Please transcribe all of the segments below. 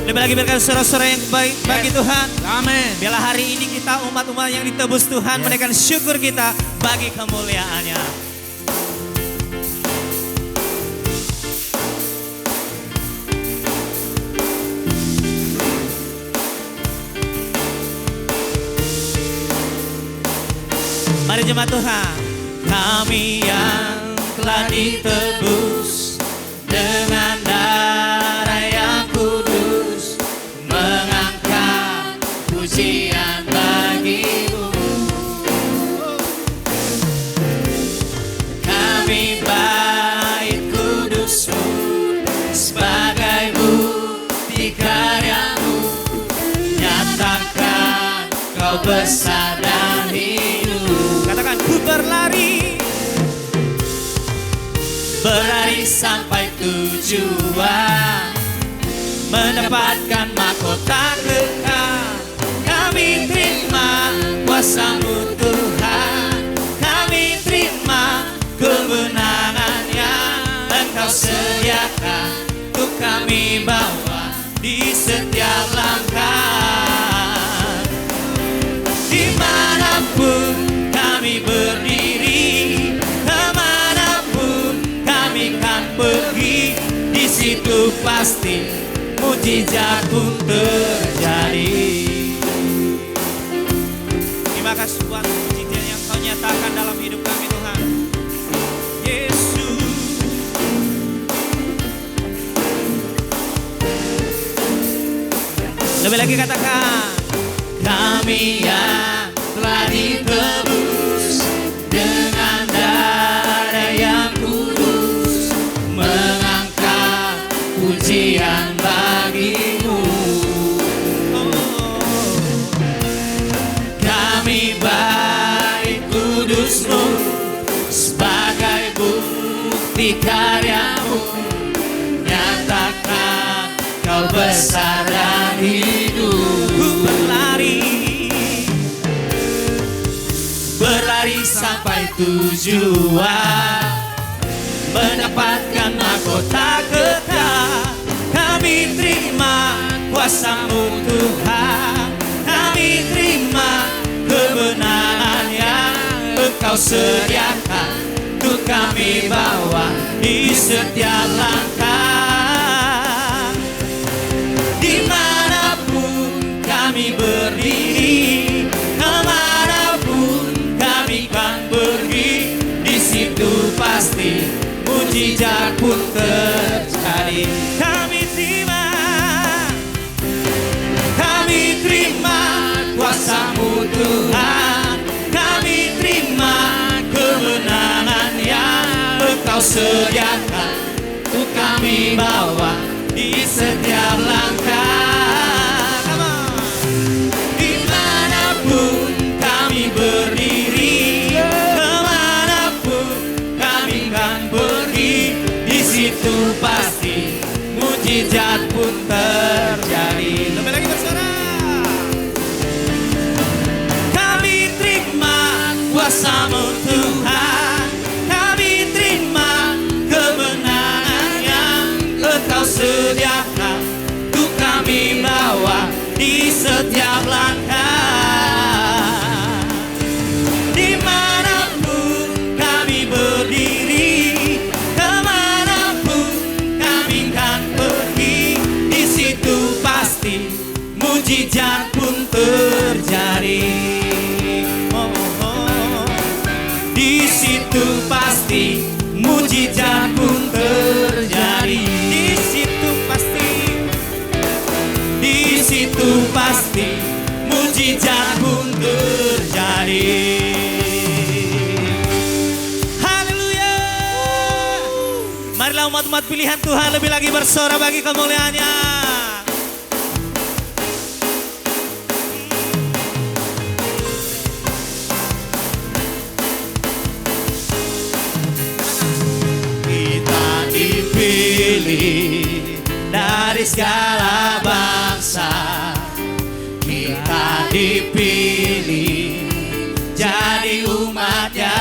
Lebih lagi berikan suara-suara yang baik bagi Tuhan. Amin. Biarlah hari ini kita umat-umat yang ditebus Tuhan menaikkan syukur kita bagi kemuliaan-Nya. Mari jemaat Tuhan, kami yang telah ditebus dengan darah yang kudus, mengangkat pujian bagi-Mu. Kami bait kudus-Mu sebagai bukti karya-Mu, nyatakan Kau besar dan hidup. Katakan, ku berlari sampai tujuan, mendapatkan mahkota kekal. Kami terima kuasa-Mu Tuhan, kami terima kemenangan yang Engkau sediakan untuk kami bawa di setiap langkah. Dimanapun kami berdiri, kemanapun kami kan pergi, di situ pasti mujizat pun terjadi. Terima kasih buat mujizat yang Kau nyatakan dalam hidup kami Tuhan Yesus. Lebih lagi katakan, kami yang telah ditebus dengan darah yang kudus, mengangkat pujian bagi-Mu. Kami bait kudus-Mu sebagai bukti karya-Mu, nyatakan Kau besar dan hidup. Berlari sampai tujuan, mendapatkan mahkota kekal. Kami terima kuasa-Mu Tuhan, kami terima kebenaran yang Engkau sediakan untuk kami bawa di setiap langkah. Dimanapun kami berdiri, kemanapun kami kan pergi, di situ pasti mujizat pun terjadi. Kami terima kuasa-Mu Tuhan, kami terima kemenangan yang Engkau sediakan untuk kami bawa di setiap langkah. Dimanapun kami berdiri, kemanapun kami kan pergi, di situ pasti mujizat pun terjadi. Lebih lagi bersuara. Kami terima kuasa-Mu Tuhan, kami terima kemenangan yang Engkau sediakan untuk kami bawa di setiap langkah. Dimanapun kami berdiri, kemanapun kami kan pergi, di situ pasti mujizat pun terjadi. Di situ pasti mujizat pun terjadi. Di situ pasti mujizat pun terjadi. Haleluya. Marilah umat-umat pilihan Tuhan lebih lagi bersorak bagi kemuliaan-Nya. Kita dipilih dari segala bangsa, kita dipilih jadi umat-Nya.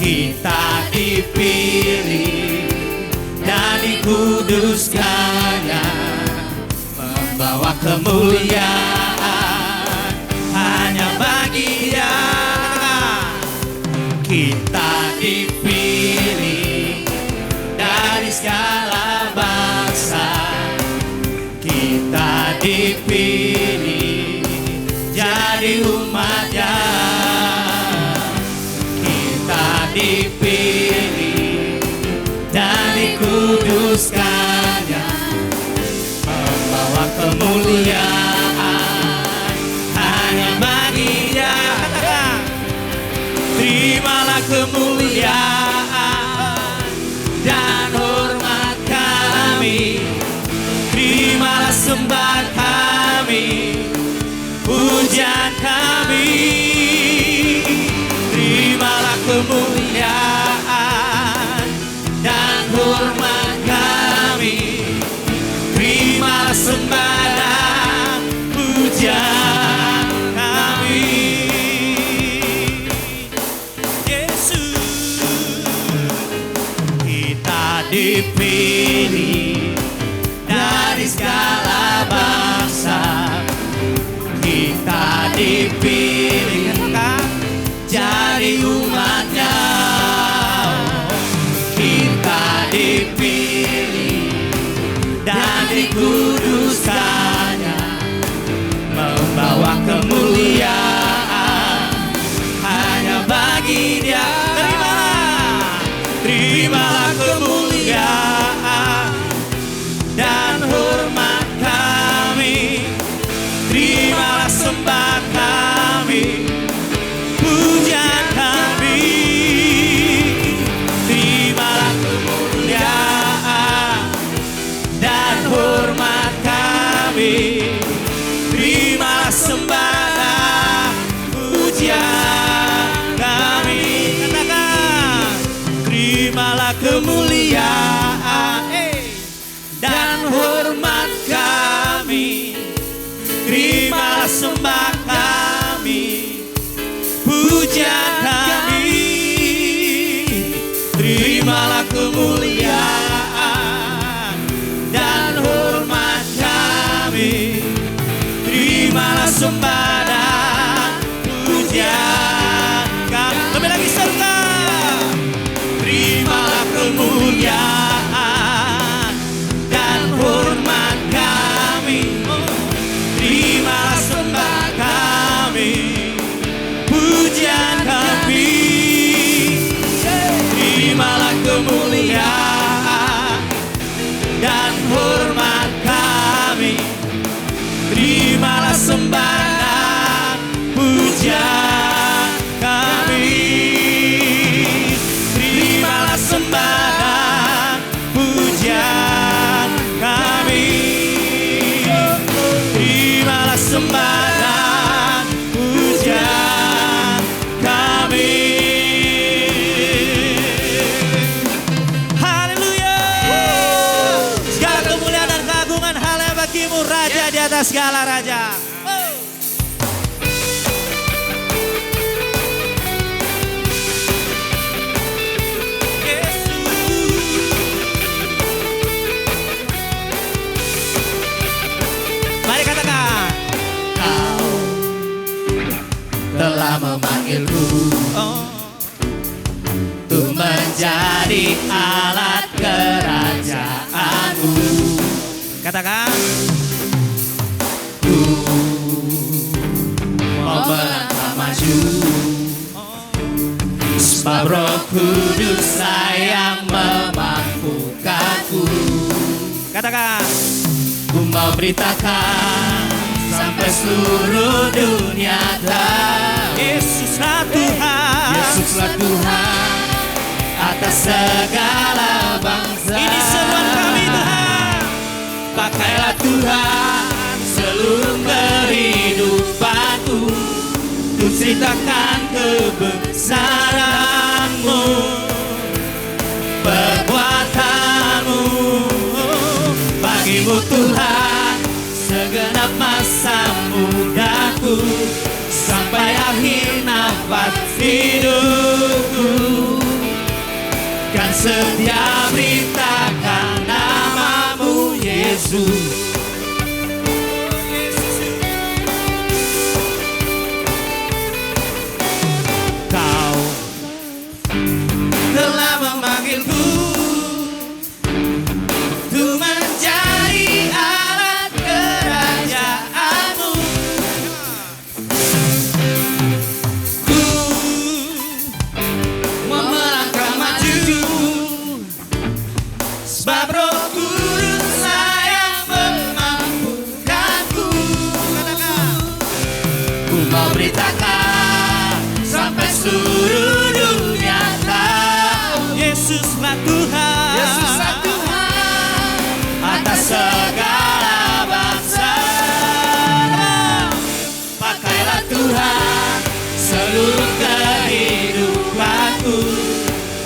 Kita dipilih dan dikuduskan-Nya kemuliaan hanya bagi Dia. Kita dipilih dari segala bangsa, kita dipilih jadi umat-Nya. Kita dipilih dan dikuduskan-Nya, membawa kemuliaan hanya bagi Dia. Terimalah kemuliaan dan hormat kami, terimalah sembah kami, pujian kami. Terimalah kemuliaan dan hormat kami, terimalah sembah dan pujian kami. Yesus, kita dipilih dari segala bangsa, kita dipilih jadi umat-Nya. Kita dipilih dan dikuduskan-Nya, membawa kemuliaan hanya bagi Dia. Terimalah kemuliaan dan hormat kami, terimalah sembah kami, pujian kami. Terimalah kemuliaan dan hormat kami, terimalah sembah dan pujian kami. Katakan, terimalah kemuliaan dan hormat kami, terimalah sembah kami, pujian kami. Terimalah kemuliaan dan hormat kami, terimalah sembah dan pujian kami. Lebih lagi serukan. Terimalah kemuliaan dan hormat kami, terimalah sembah kami, pujian kami. Terimalah kemuliaan dan hormat kami, terimalah sembah dan pujian kami. Terimalah sembah dan pujian kami, terimalah sembah dan pujian kami. Haleluya. Segala kemuliaan dan keagungan hanya bagimu, Raja di atas segala raja. Mari katakan, Kau telah memanggilku untuk menjadi alat kerajaanmu. Katakan, ku mau melangkah maju, sebab Roh Kudus yang memampukanku. Katakan, ku mau beritakan sampai seluruh dunia tahu Yesuslah Tuhan, Yesuslah Tuhan atas segala bangsa. Ini seruan kami Tuhan. Pakailah Tuhan seluruh kehidupanku, ku ceritakan kebesaran-Mu, perbuatan-Mu. Bagimu Tuhan segenap masa mudaku, sampai akhir nafas hidupku, kan setia beritakan nama-Mu Yesus.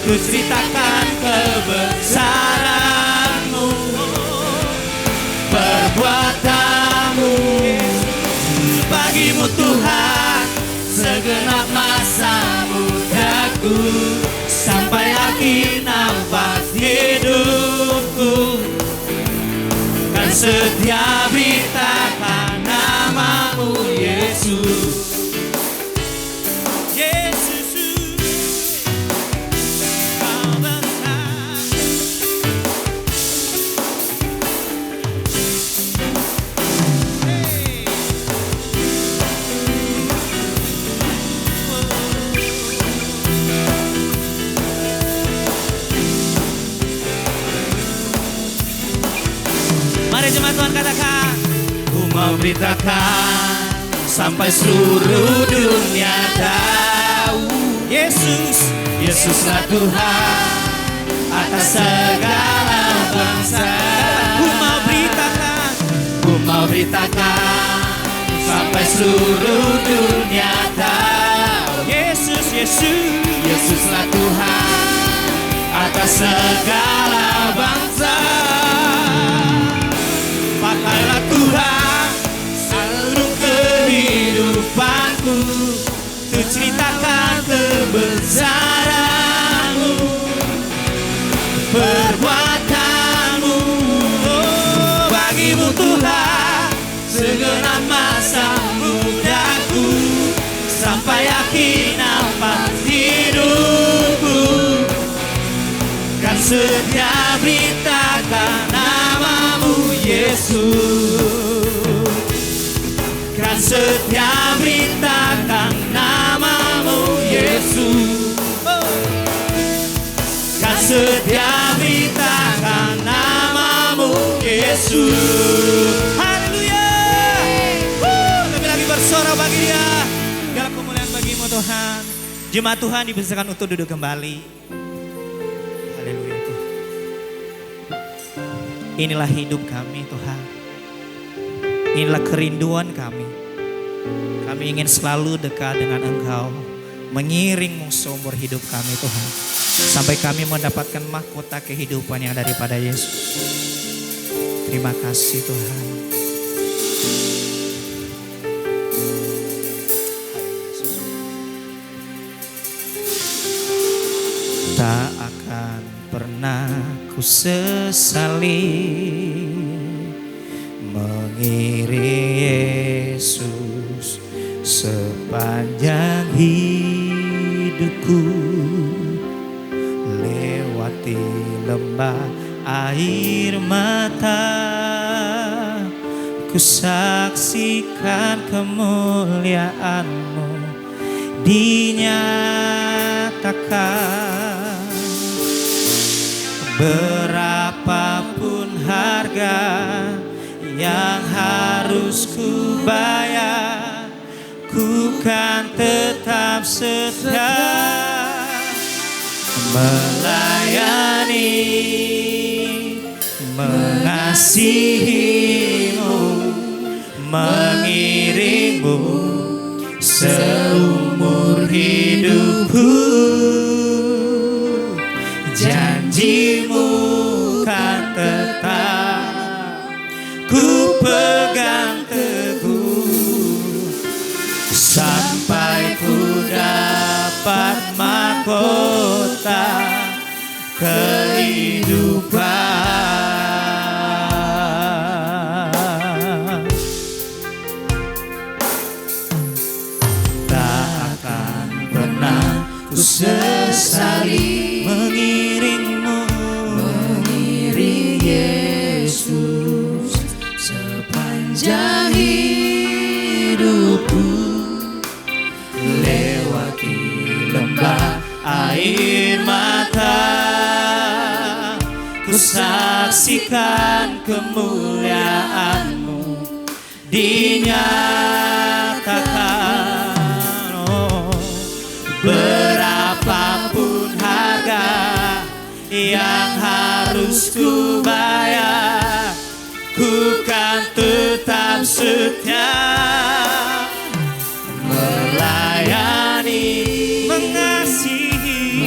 ku ceritakan kebesaran-Mu, perbuatan-Mu. Bagimu Tuhan segenap masa mudaku, sampai akhir nafas hidupku, kan setia beritakan nama-Mu Yesus. Yesus, Kau besar. Mari jemaat Tuhan katakan, ku mau beritakan sampai seluruh dunia tahu, Yesus, Yesuslah Tuhan atas segala bangsa. Ku mau beritakan sampai seluruh dunia tahu, Yesus, Yesus, Yesuslah Tuhan atas segala bangsa. Pakailah Tuhan seluruh kehidupanku, ku ceritakan kebesaran-Mu, perbuatan-Mu. Bagimu Tuhan segenap masa mudaku, sampai akhir nafas hidupku, kan setia beritakan nama-Mu Yesus, kan setia beritakan nama-Mu Yesus, kan setia beritakan nama-Mu Yesus. Haleluya. Kami lagi bersorak bagi Dia. Segala kemuliaan bagi-Mu Tuhan. Jemaat Tuhan dipersilakan untuk duduk kembali. Haleluya Tuhan. Inilah hidup kami Tuhan. Inilah kerinduan kami. Kami ingin selalu dekat dengan Engkau, mengiring-Mu seumur hidup kami Tuhan, sampai kami mendapatkan mahkota kehidupan yang daripada Yesus. Terima kasih Tuhan. Tak akan pernah ku sesali mengiring Yesus sepanjang hidupku, lewati lembah air mata, ku saksikan kemuliaan-Mu dinyatakan. Berapapun harga yang harus ku bayar, ku kan tetap setia melayani, mengasihi-Mu, mengiring-Mu seumur hidupku. Janji-Mu kan tetap ku pegang teguh, sampai ku dapat mahkota kehidupan. Tak akan pernah ku sesali mengiring-Mu, mengiring Yesus sepanjang hidupku, lewati lembah air mata, ku saksikan kemuliaan-Mu dinyatakan. Berapapun harga yang harus ku bayar, ku kan tetap setia melayani, mengasihi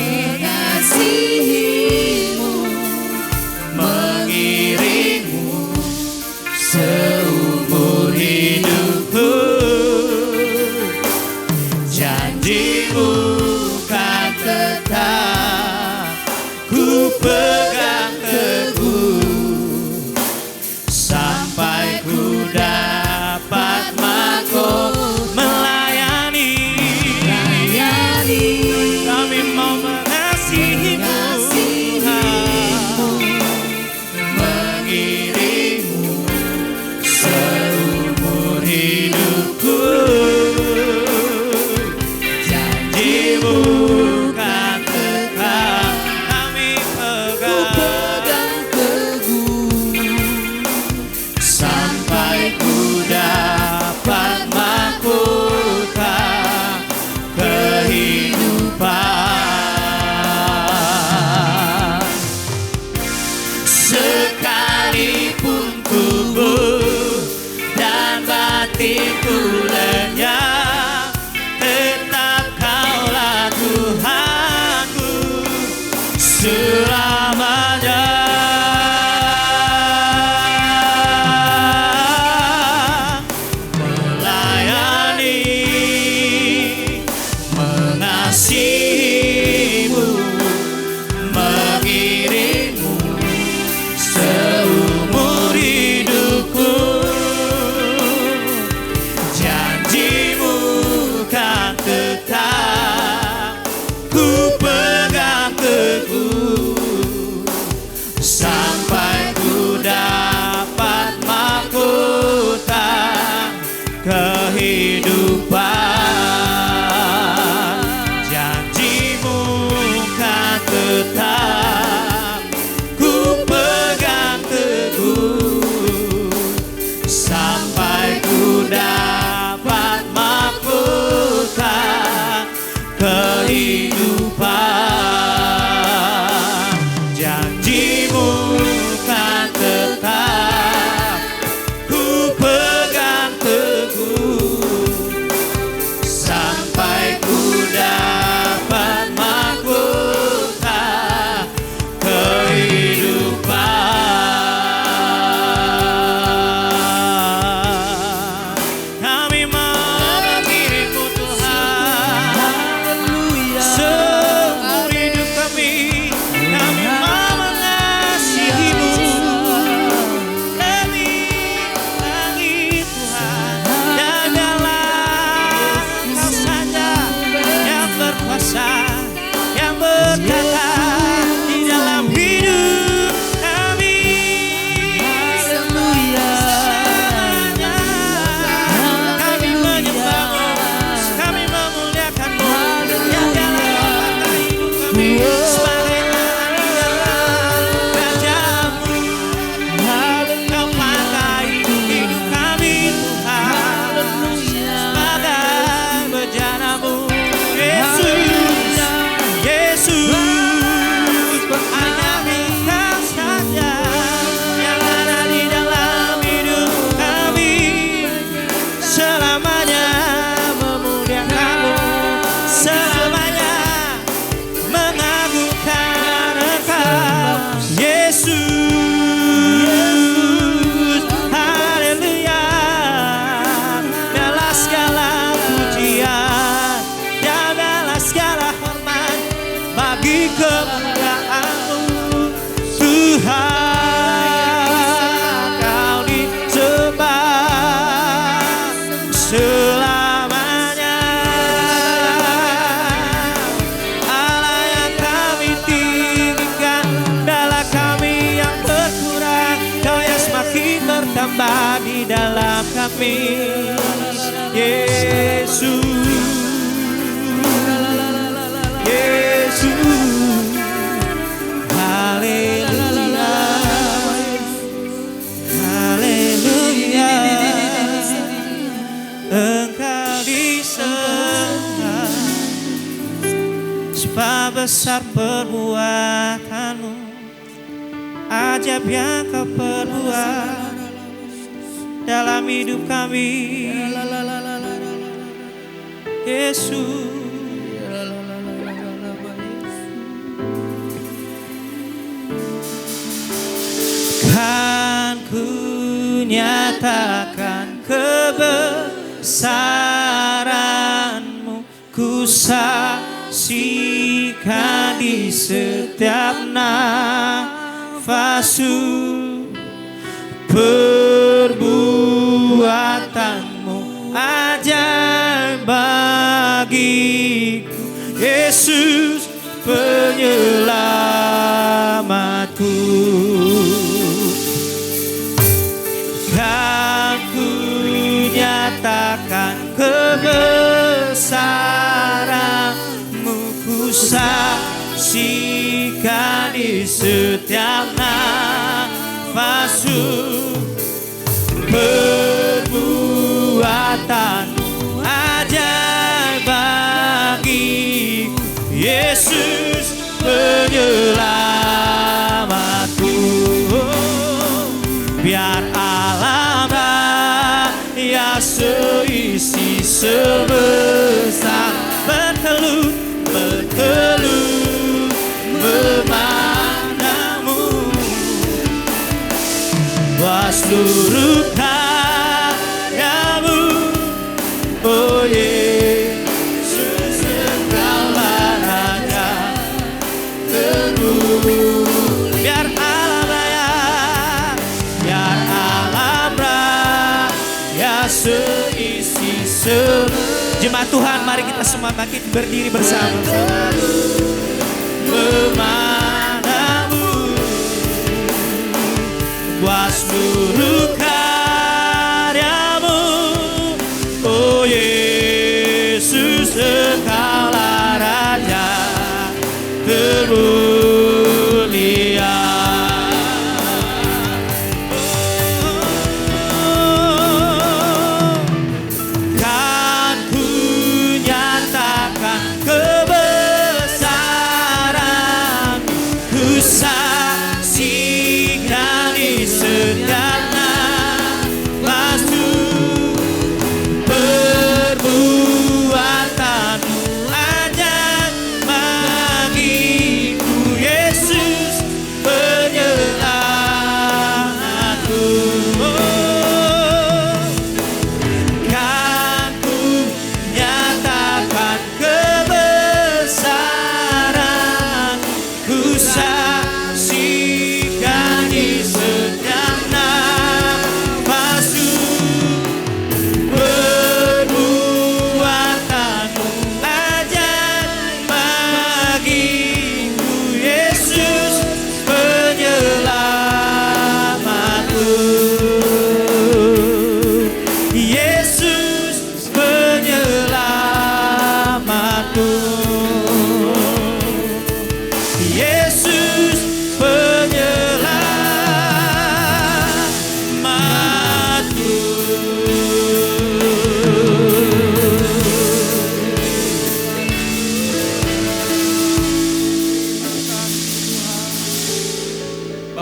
ku pegang teguh sampai ku dapat mahkota kehidupan. Janjimu kan tetap ku pegang teguh sampai ku dapat mahkota kehidupan. Janjimu kan tetap ku pegang teguh sampai ku dapat mahkota kehidupan. Kami mau mengiringmu Tuhan, seumur hidup kami mau mengasihimu lebih lagi Tuhan. Dan dalam Engkau saja yang berkuasa, yang berkata di dalam hidup kami. Selamanya kami menyembahmu, kami memuliakanmu, yang dalam mata hidup kami sebagai anak di dalam kerajaan-Mu. Kau pakai hidup kami Tuhan sebagai bejana-Mu. Yesus, Yesus, hanya Engkau saja yang ada di dalam hidup kami. Selamanya memuliakanmu, selamanya mengagungkan Engkau. Yesus, haleluya. Dalam segala pujian dan dalam segala hormat bagi kemuliaan-Mu Tuhan. Kau disembah selamanya. Allah yang kami tinggikan, dalam kami yang berkurang, Kau yang semakin bertambah di dalam kami. Yesus, Yesus, haleluya, haleluya. Engkau disembah sebab besar perbuatan-Mu, ajaib yang Kau perbuat dalam hidup kami. Yesus, kan ku nyatakan kebesaran-Mu, ku saksikan di setiap nafasku perbuatan-Mu ajaib bagiku. Yesus penyelamatku, kan ku nyatakan kebesaran-Mu, ku saksikan di setiap nafasku perbuatan-Mu ajaib bagiku. Yesus penyelamatku. Biar alam raya seisi sebesar bertelut memandangmu, buat seluruh karya-Mu. Oh Yesus, Engkaulah Raja terus. Biar alam raya seisi. Jemaat Tuhan, mari kita semua bangkit berdiri bersama.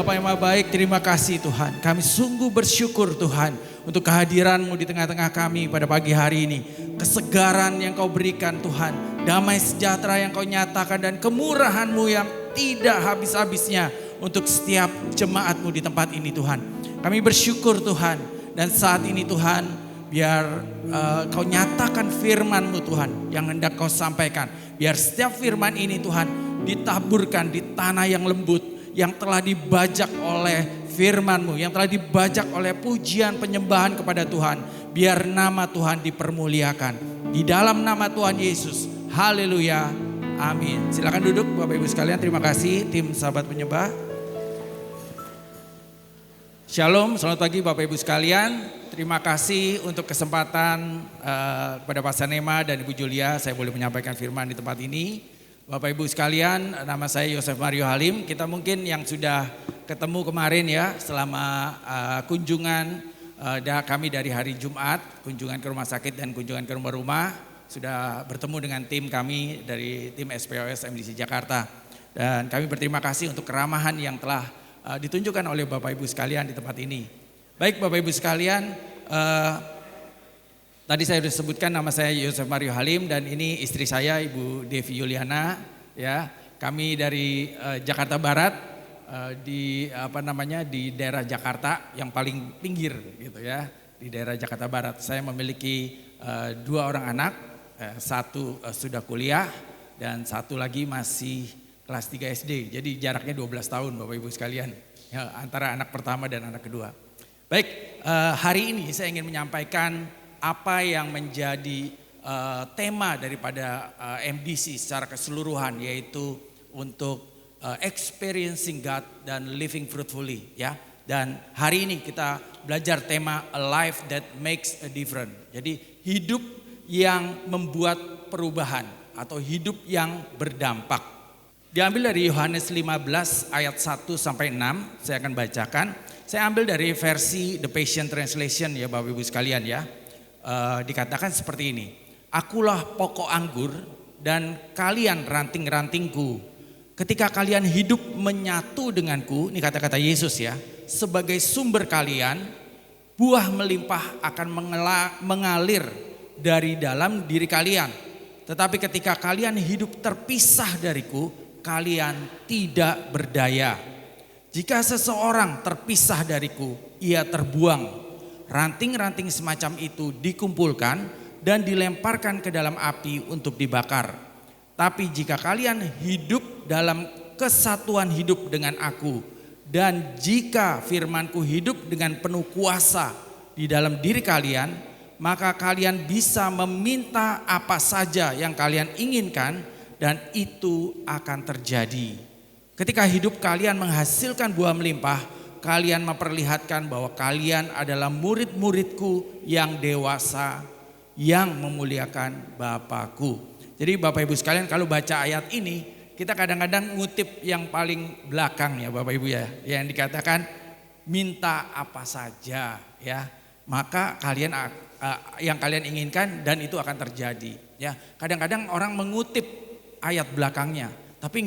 Bapa yang Maha Baik, terima kasih Tuhan. Kami sungguh bersyukur Tuhan untuk kehadiran-Mu di tengah-tengah kami pada pagi hari ini. Kesegaran yang Kau berikan Tuhan, damai sejahtera yang Kau nyatakan dan kemurahan-Mu yang tidak habis-habisnya untuk setiap jemaat-Mu di tempat ini Tuhan. Kami bersyukur Tuhan, dan saat ini Tuhan biar Kau nyatakan firman-Mu Tuhan yang hendak Kau sampaikan. Biar setiap firman ini Tuhan ditaburkan di tanah yang lembut, yang telah dibajak oleh firman-Mu, yang telah dibajak oleh pujian penyembahan kepada Tuhan. Biar nama Tuhan dipermuliakan. Di dalam nama Tuhan Yesus. Haleluya. Amin. Silakan duduk Bapak Ibu sekalian. Terima kasih tim sahabat penyembah. Shalom, selamat pagi Bapak Ibu sekalian. Terima kasih untuk kesempatan kepada Pastor Nema dan Ibu Julia. Saya boleh menyampaikan firman di tempat ini. Bapak Ibu sekalian, nama saya Yosef Mario Halim. Kita mungkin yang sudah ketemu kemarin ya selama kunjungan kami dari hari Jumat, kunjungan ke rumah sakit dan kunjungan ke rumah-rumah, sudah bertemu dengan tim kami dari tim SPOS MDC Jakarta. Dan kami berterima kasih untuk keramahan yang telah ditunjukkan oleh Bapak Ibu sekalian di tempat ini. Baik Bapak Ibu sekalian, tadi saya sudah sebutkan nama saya Yosef Mario Halim dan ini istri saya Ibu Devi Yuliana ya. Kami dari Jakarta Barat di daerah Jakarta yang paling pinggir gitu ya. Di daerah Jakarta Barat. Saya memiliki 2 orang anak, satu sudah kuliah dan satu lagi masih kelas 3 SD. Jadi jaraknya 12 tahun Bapak Ibu sekalian ya, antara anak pertama dan anak kedua. Baik, hari ini saya ingin menyampaikan apa yang menjadi tema daripada MDC secara keseluruhan, yaitu untuk experiencing God dan living fruitfully ya. Dan hari ini kita belajar tema a life that makes a difference. Jadi hidup yang membuat perubahan atau hidup yang berdampak. Diambil dari Yohanes 15 ayat 1 sampai 6, saya akan bacakan. Saya ambil dari versi The Passion Translation ya Bapak Ibu sekalian ya. Dikatakan seperti ini, akulah pokok anggur dan kalian ranting-rantingku. Ketika kalian hidup menyatu denganku, ini kata-kata Yesus ya, sebagai sumber kalian, buah melimpah akan mengalir dari dalam diri kalian. Tetapi ketika kalian hidup terpisah dariku, kalian tidak berdaya. Jika seseorang terpisah dariku, ia terbuang. Ranting-ranting semacam itu dikumpulkan dan dilemparkan ke dalam api untuk dibakar. Tapi jika kalian hidup dalam kesatuan hidup dengan aku, dan jika firmanku hidup dengan penuh kuasa di dalam diri kalian, maka kalian bisa meminta apa saja yang kalian inginkan dan itu akan terjadi. Ketika hidup kalian menghasilkan buah melimpah, kalian memperlihatkan bahwa kalian adalah murid-muridku yang dewasa, yang memuliakan Bapakku. Jadi Bapak Ibu sekalian, kalau baca ayat ini, kita kadang-kadang ngutip yang paling belakang ya Bapak Ibu ya. Yang dikatakan minta apa saja ya, maka kalian yang kalian inginkan dan itu akan terjadi ya. Kadang-kadang orang mengutip ayat belakangnya, tapi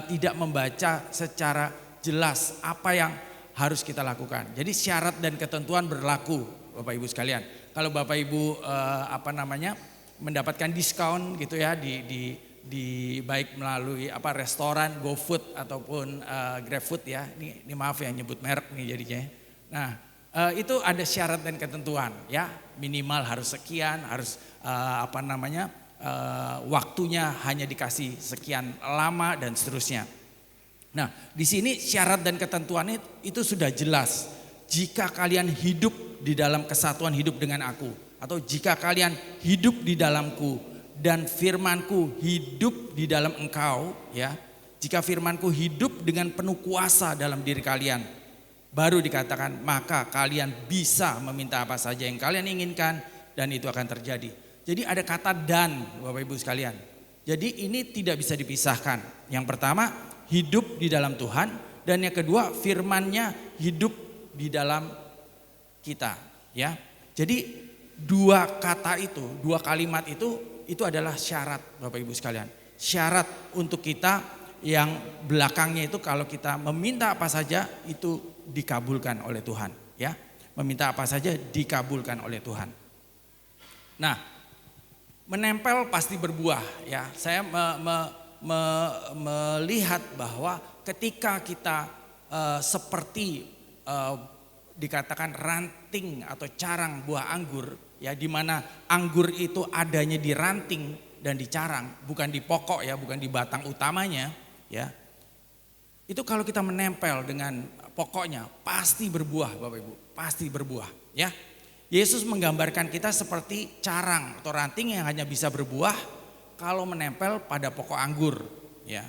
tidak membaca secara jelas apa yang harus kita lakukan. Jadi syarat dan ketentuan berlaku Bapak Ibu sekalian. Kalau Bapak Ibu mendapatkan diskon gitu ya di baik melalui restoran, GoFood ataupun GrabFood ya. Ini maaf ya nyebut merek nih jadinya. Nah, itu ada syarat dan ketentuan ya. Minimal harus sekian, harus waktunya hanya dikasih sekian lama dan seterusnya. Nah, di sini syarat dan ketentuannya itu sudah jelas. Jika kalian hidup di dalam kesatuan hidup dengan aku, atau jika kalian hidup di dalamku dan firmanku hidup di dalam engkau, ya. Jika firmanku hidup dengan penuh kuasa dalam diri kalian, baru dikatakan maka kalian bisa meminta apa saja yang kalian inginkan dan itu akan terjadi. Jadi ada kata dan Bapak Ibu sekalian. Jadi ini tidak bisa dipisahkan. Yang pertama, hidup di dalam Tuhan, dan yang kedua firman-Nya hidup di dalam kita, ya. Jadi dua kata itu, dua kalimat itu adalah syarat Bapak Ibu sekalian. Syarat untuk kita yang belakangnya itu kalau kita meminta apa saja itu dikabulkan oleh Tuhan, ya. Meminta apa saja dikabulkan oleh Tuhan. Nah, menempel pasti berbuah, ya. Saya melihat bahwa ketika kita seperti dikatakan ranting atau carang buah anggur, ya, di mana anggur itu adanya di ranting dan di carang, bukan di pokok, ya, bukan di batang utamanya, ya. Itu kalau kita menempel dengan pokoknya pasti berbuah, Bapak Ibu, pasti berbuah, ya. Yesus menggambarkan kita seperti carang atau ranting yang hanya bisa berbuah kalau menempel pada pokok anggur, ya.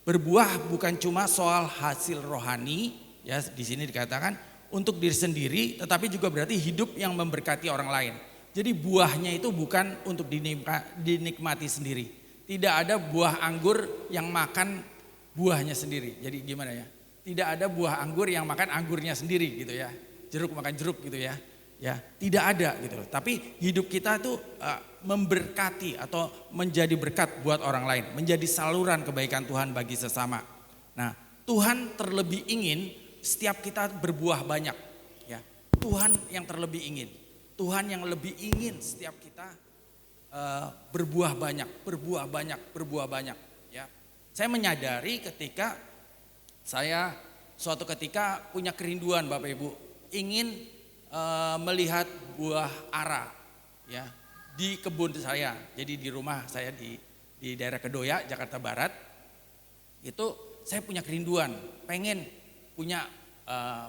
Berbuah bukan cuma soal hasil rohani, ya, di sini dikatakan untuk diri sendiri, tetapi juga berarti hidup yang memberkati orang lain. Jadi buahnya itu bukan untuk dinikmati sendiri. Tidak ada buah anggur yang makan buahnya sendiri. Jadi gimana ya? Tidak ada buah anggur yang makan anggurnya sendiri gitu ya. Jeruk makan jeruk gitu ya. Ya, tidak ada gitu. Tapi hidup kita itu memberkati atau menjadi berkat buat orang lain, menjadi saluran kebaikan Tuhan bagi sesama. Nah, Tuhan terlebih ingin setiap kita berbuah banyak, ya. Tuhan yang terlebih ingin. Tuhan yang lebih ingin setiap kita berbuah banyak, berbuah banyak, berbuah banyak. Ya, saya menyadari ketika saya suatu ketika punya kerinduan, Bapak Ibu, ingin melihat buah ara, ya, di kebun saya. Jadi di rumah saya di daerah Kedoya, Jakarta Barat, itu saya punya kerinduan, pengen punya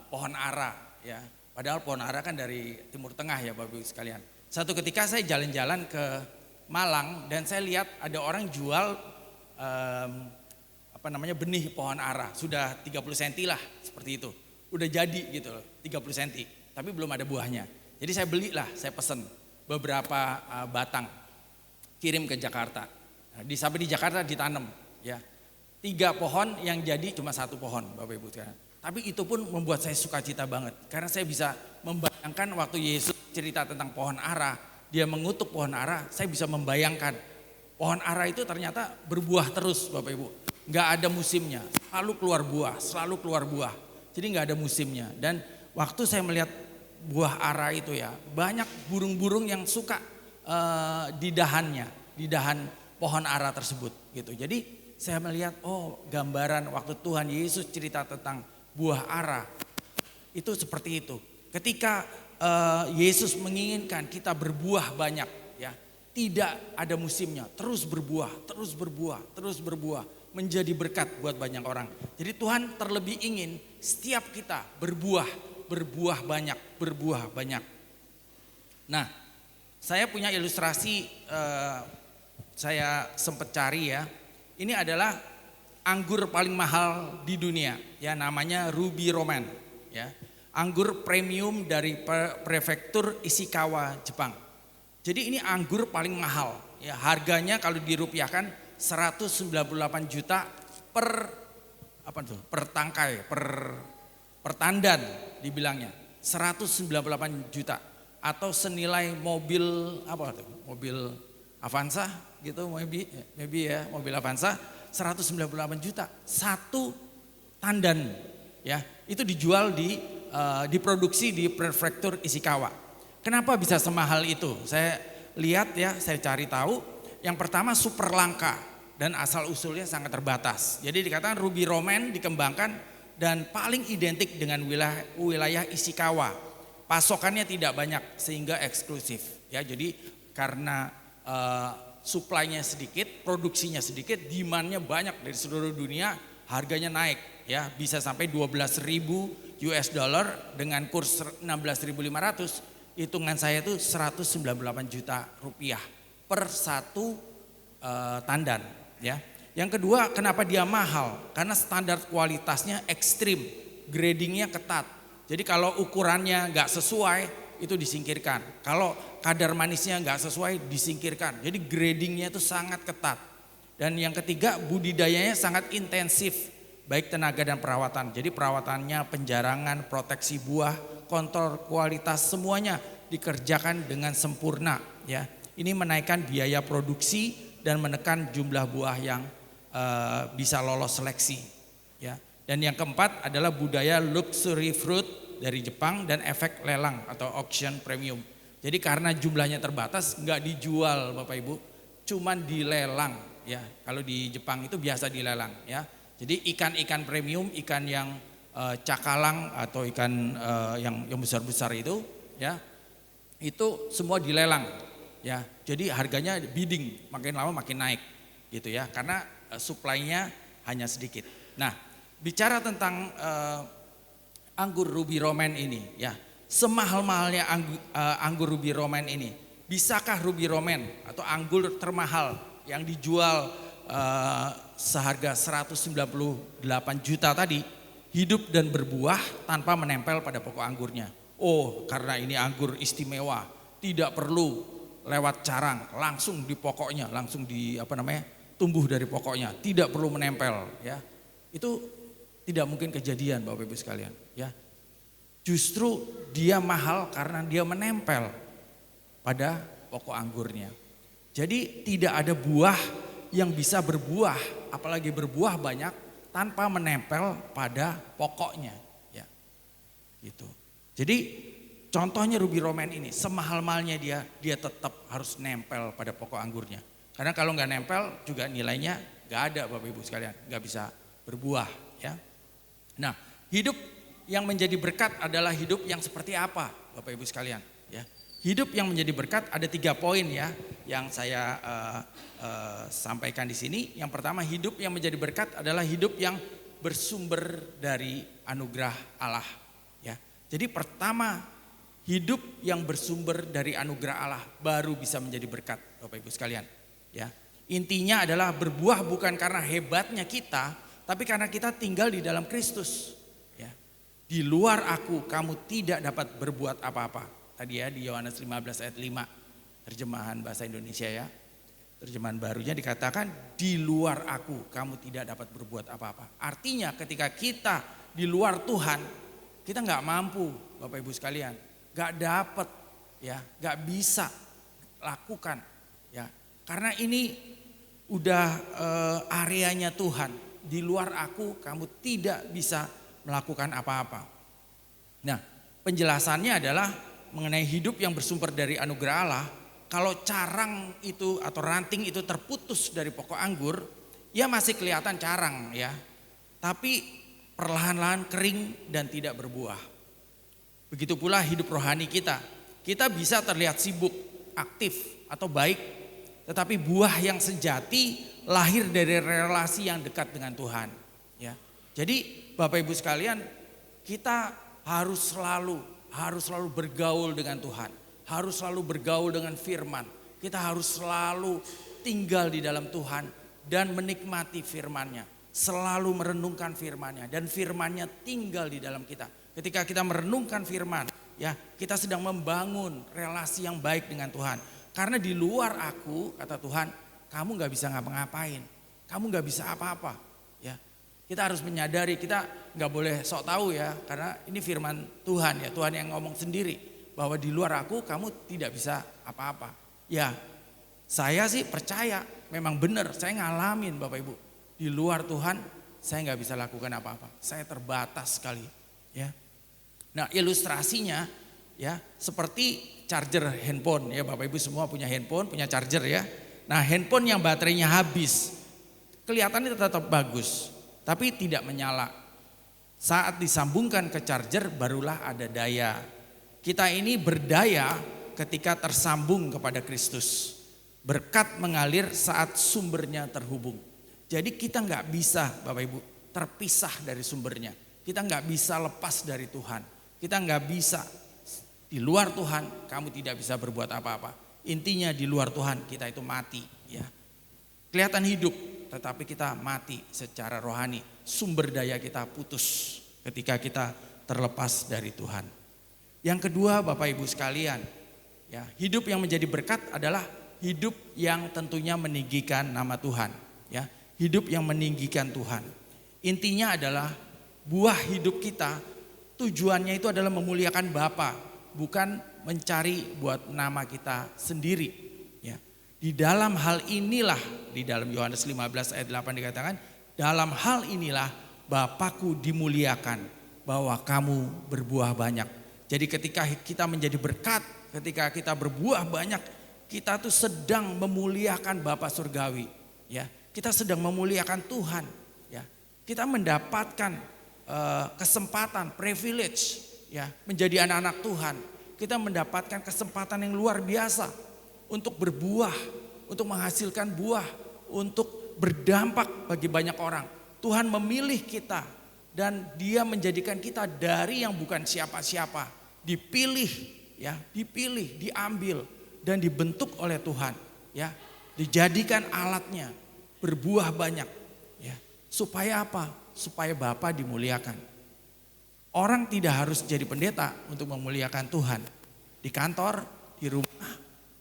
pohon ara, ya. Padahal pohon ara kan dari Timur Tengah, ya, Bapak Ibu sekalian. Satu ketika saya jalan-jalan ke Malang dan saya lihat ada orang jual benih pohon ara. Sudah 30 cm lah seperti itu. Udah jadi gitu loh, 30 cm. Tapi belum ada buahnya. Jadi saya belilah, saya pesen beberapa batang. Kirim ke Jakarta. Nah, sampai di Jakarta ditanam, ya. 3 pohon yang jadi cuma 1 pohon, Bapak Ibu sekalian. Tapi itu pun membuat saya sukacita banget. Karena saya bisa membayangkan waktu Yesus cerita tentang pohon ara. Dia mengutuk pohon ara, saya bisa membayangkan. Pohon ara itu ternyata berbuah terus, Bapak Ibu. Gak ada musimnya, selalu keluar buah, selalu keluar buah. Jadi gak ada musimnya. Dan waktu saya melihat buah ara itu, ya, banyak burung-burung yang suka di dahannya, di dahan pohon ara tersebut gitu. Jadi saya melihat, oh, gambaran waktu Tuhan Yesus cerita tentang buah ara itu seperti itu. Ketika Yesus menginginkan kita berbuah banyak, ya, tidak ada musimnya, terus berbuah, terus berbuah, terus berbuah, menjadi berkat buat banyak orang. Jadi Tuhan terlebih ingin setiap kita berbuah, berbuah banyak, berbuah banyak. Nah, saya punya ilustrasi, saya sempat cari, ya. Ini adalah anggur paling mahal di dunia, ya, namanya Ruby Roman, ya. Anggur premium dari prefektur Ishikawa, Jepang. Jadi ini anggur paling mahal, ya. Harganya kalau dirupiahkan 198 juta per tangkai, per tandan dibilangnya. 198 juta atau senilai mobil mobil Avanza gitu, maybe ya, mobil Avanza 198 juta satu tandan, ya. Itu dijual diproduksi di prefektur Ishikawa. Kenapa bisa semahal itu? Saya lihat, ya, saya cari tahu. Yang pertama super langka dan asal usulnya sangat terbatas. Jadi dikatakan Ruby Roman dikembangkan dan paling identik dengan wilayah Ishikawa. Pasokannya tidak banyak sehingga eksklusif, ya. Jadi karena supply-nya sedikit, produksinya sedikit, demand-nya banyak dari seluruh dunia, harganya naik, ya, bisa sampai 12.000 US dollar dengan kurs 16.500, hitungan saya itu 198 juta rupiah per satu tandan, ya. Yang kedua, kenapa dia mahal? Karena standar kualitasnya ekstrim, gradingnya ketat. Jadi kalau ukurannya nggak sesuai itu disingkirkan. Kalau kadar manisnya nggak sesuai disingkirkan. Jadi gradingnya itu sangat ketat. Dan yang ketiga, budidayanya sangat intensif, baik tenaga dan perawatan. Jadi perawatannya, penjarangan, proteksi buah, kontrol kualitas, semuanya dikerjakan dengan sempurna, ya. Ini menaikkan biaya produksi dan menekan jumlah buah yang bisa lolos seleksi, ya. Dan yang keempat adalah budaya luxury fruit dari Jepang dan efek lelang atau auction premium. Jadi karena jumlahnya terbatas nggak dijual Bapak Ibu, cuman dilelang, ya. Kalau di Jepang itu biasa dilelang, ya. Jadi ikan-ikan premium, ikan yang cakalang atau ikan yang besar-besar itu, ya, itu semua dilelang, ya. Jadi harganya bidding, makin lama makin naik, gitu ya. Karena supply-nya hanya sedikit. Nah, bicara tentang anggur Ruby Roman ini, ya, semahal-mahalnya anggur Ruby Roman ini, bisakah Ruby Roman atau anggur termahal yang dijual seharga 198 juta tadi hidup dan berbuah tanpa menempel pada pokok anggurnya? Oh, karena ini anggur istimewa, tidak perlu lewat carang, langsung di pokoknya, langsung di tumbuh dari pokoknya, tidak perlu menempel, ya. Itu tidak mungkin kejadian Bapak Ibu sekalian, ya. Justru dia mahal karena dia menempel pada pokok anggurnya. Jadi tidak ada buah yang bisa berbuah, apalagi berbuah banyak tanpa menempel pada pokoknya, ya. Gitu. Jadi contohnya Ruby Roman ini, semahal-mahalnya dia tetap harus nempel pada pokok anggurnya. Karena kalau nggak nempel juga nilainya nggak ada Bapak Ibu sekalian, nggak bisa berbuah, ya. Nah, hidup yang menjadi berkat adalah hidup yang seperti apa Bapak Ibu sekalian, ya. Hidup yang menjadi berkat ada 3 poin, ya, yang saya sampaikan di sini. Yang pertama, hidup yang menjadi berkat adalah hidup yang bersumber dari anugerah Allah, ya. Jadi pertama, hidup yang bersumber dari anugerah Allah baru bisa menjadi berkat Bapak Ibu sekalian, ya. Intinya adalah berbuah bukan karena hebatnya kita, tapi karena kita tinggal di dalam Kristus, ya. Di luar aku kamu tidak dapat berbuat apa-apa. Tadi ya di Yohanes 15 ayat 5 terjemahan bahasa Indonesia, ya. Terjemahan barunya dikatakan di luar aku kamu tidak dapat berbuat apa-apa. Artinya ketika kita di luar Tuhan, kita nggak mampu Bapak Ibu sekalian, nggak dapat, ya, nggak bisa lakukan, ya. Karena ini udah areanya Tuhan. Di luar aku kamu tidak bisa melakukan apa-apa. Nah, penjelasannya adalah mengenai hidup yang bersumber dari anugerah Allah. Kalau carang itu atau ranting itu terputus dari pokok anggur, ya masih kelihatan carang, ya. Tapi perlahan-lahan kering dan tidak berbuah. Begitu pula hidup rohani kita. Kita bisa terlihat sibuk, aktif atau baik, tetapi buah yang sejati lahir dari relasi yang dekat dengan Tuhan, ya. Jadi Bapak Ibu sekalian, kita harus selalu bergaul dengan Tuhan. Harus selalu bergaul dengan firman. Kita harus selalu tinggal di dalam Tuhan dan menikmati firman-Nya. Selalu merenungkan firman-Nya dan firman-Nya tinggal di dalam kita. Ketika kita merenungkan firman, ya, kita sedang membangun relasi yang baik dengan Tuhan. Karena di luar aku, kata Tuhan, kamu gak bisa ngapa-ngapain. Kamu gak bisa apa-apa, ya. Kita harus menyadari, kita gak boleh sok tahu, ya. Karena ini firman Tuhan, ya. Tuhan yang ngomong sendiri bahwa di luar aku kamu tidak bisa apa-apa. Ya, saya sih percaya memang benar, saya ngalamin Bapak Ibu. Di luar Tuhan saya gak bisa lakukan apa-apa. Saya terbatas sekali, ya. Nah, ilustrasinya, ya, seperti charger handphone, ya. Bapak Ibu semua punya handphone, punya charger, ya. Nah, handphone yang baterainya habis, kelihatannya tetap bagus, tapi tidak menyala. Saat disambungkan ke charger barulah ada daya. Kita ini berdaya ketika tersambung kepada Kristus. Berkat mengalir saat sumbernya terhubung. Jadi kita nggak bisa Bapak Ibu terpisah dari sumbernya. Kita nggak bisa lepas dari Tuhan. Kita nggak bisa di luar Tuhan kamu tidak bisa berbuat apa-apa. Intinya di luar Tuhan kita itu mati, ya. Kelihatan hidup tetapi kita mati secara rohani. Sumber daya kita putus ketika kita terlepas dari Tuhan. Yang kedua Bapak Ibu sekalian, ya, hidup yang menjadi berkat adalah hidup yang tentunya meninggikan nama Tuhan, ya. Hidup yang meninggikan Tuhan. Intinya adalah buah hidup kita tujuannya itu adalah memuliakan Bapa, bukan mencari buat nama kita sendiri, ya. Di dalam hal inilah, di dalam Yohanes 15 ayat 8 dikatakan, dalam hal inilah Bapakku dimuliakan, bahwa kamu berbuah banyak. Jadi ketika kita menjadi berkat, ketika kita berbuah banyak, kita tuh sedang memuliakan Bapa surgawi, ya. Kita sedang memuliakan Tuhan, ya. Kita mendapatkan kesempatan, privilege, ya, menjadi anak-anak Tuhan. Kita mendapatkan kesempatan yang luar biasa untuk berbuah, untuk menghasilkan buah, untuk berdampak bagi banyak orang. Tuhan memilih kita dan Dia menjadikan kita dari yang bukan siapa-siapa, dipilih, ya, dipilih, diambil dan dibentuk oleh Tuhan, ya, dijadikan alatnya, berbuah banyak, ya. Supaya apa? Supaya Bapa dimuliakan. Orang tidak harus jadi pendeta untuk memuliakan Tuhan. Di kantor, di rumah,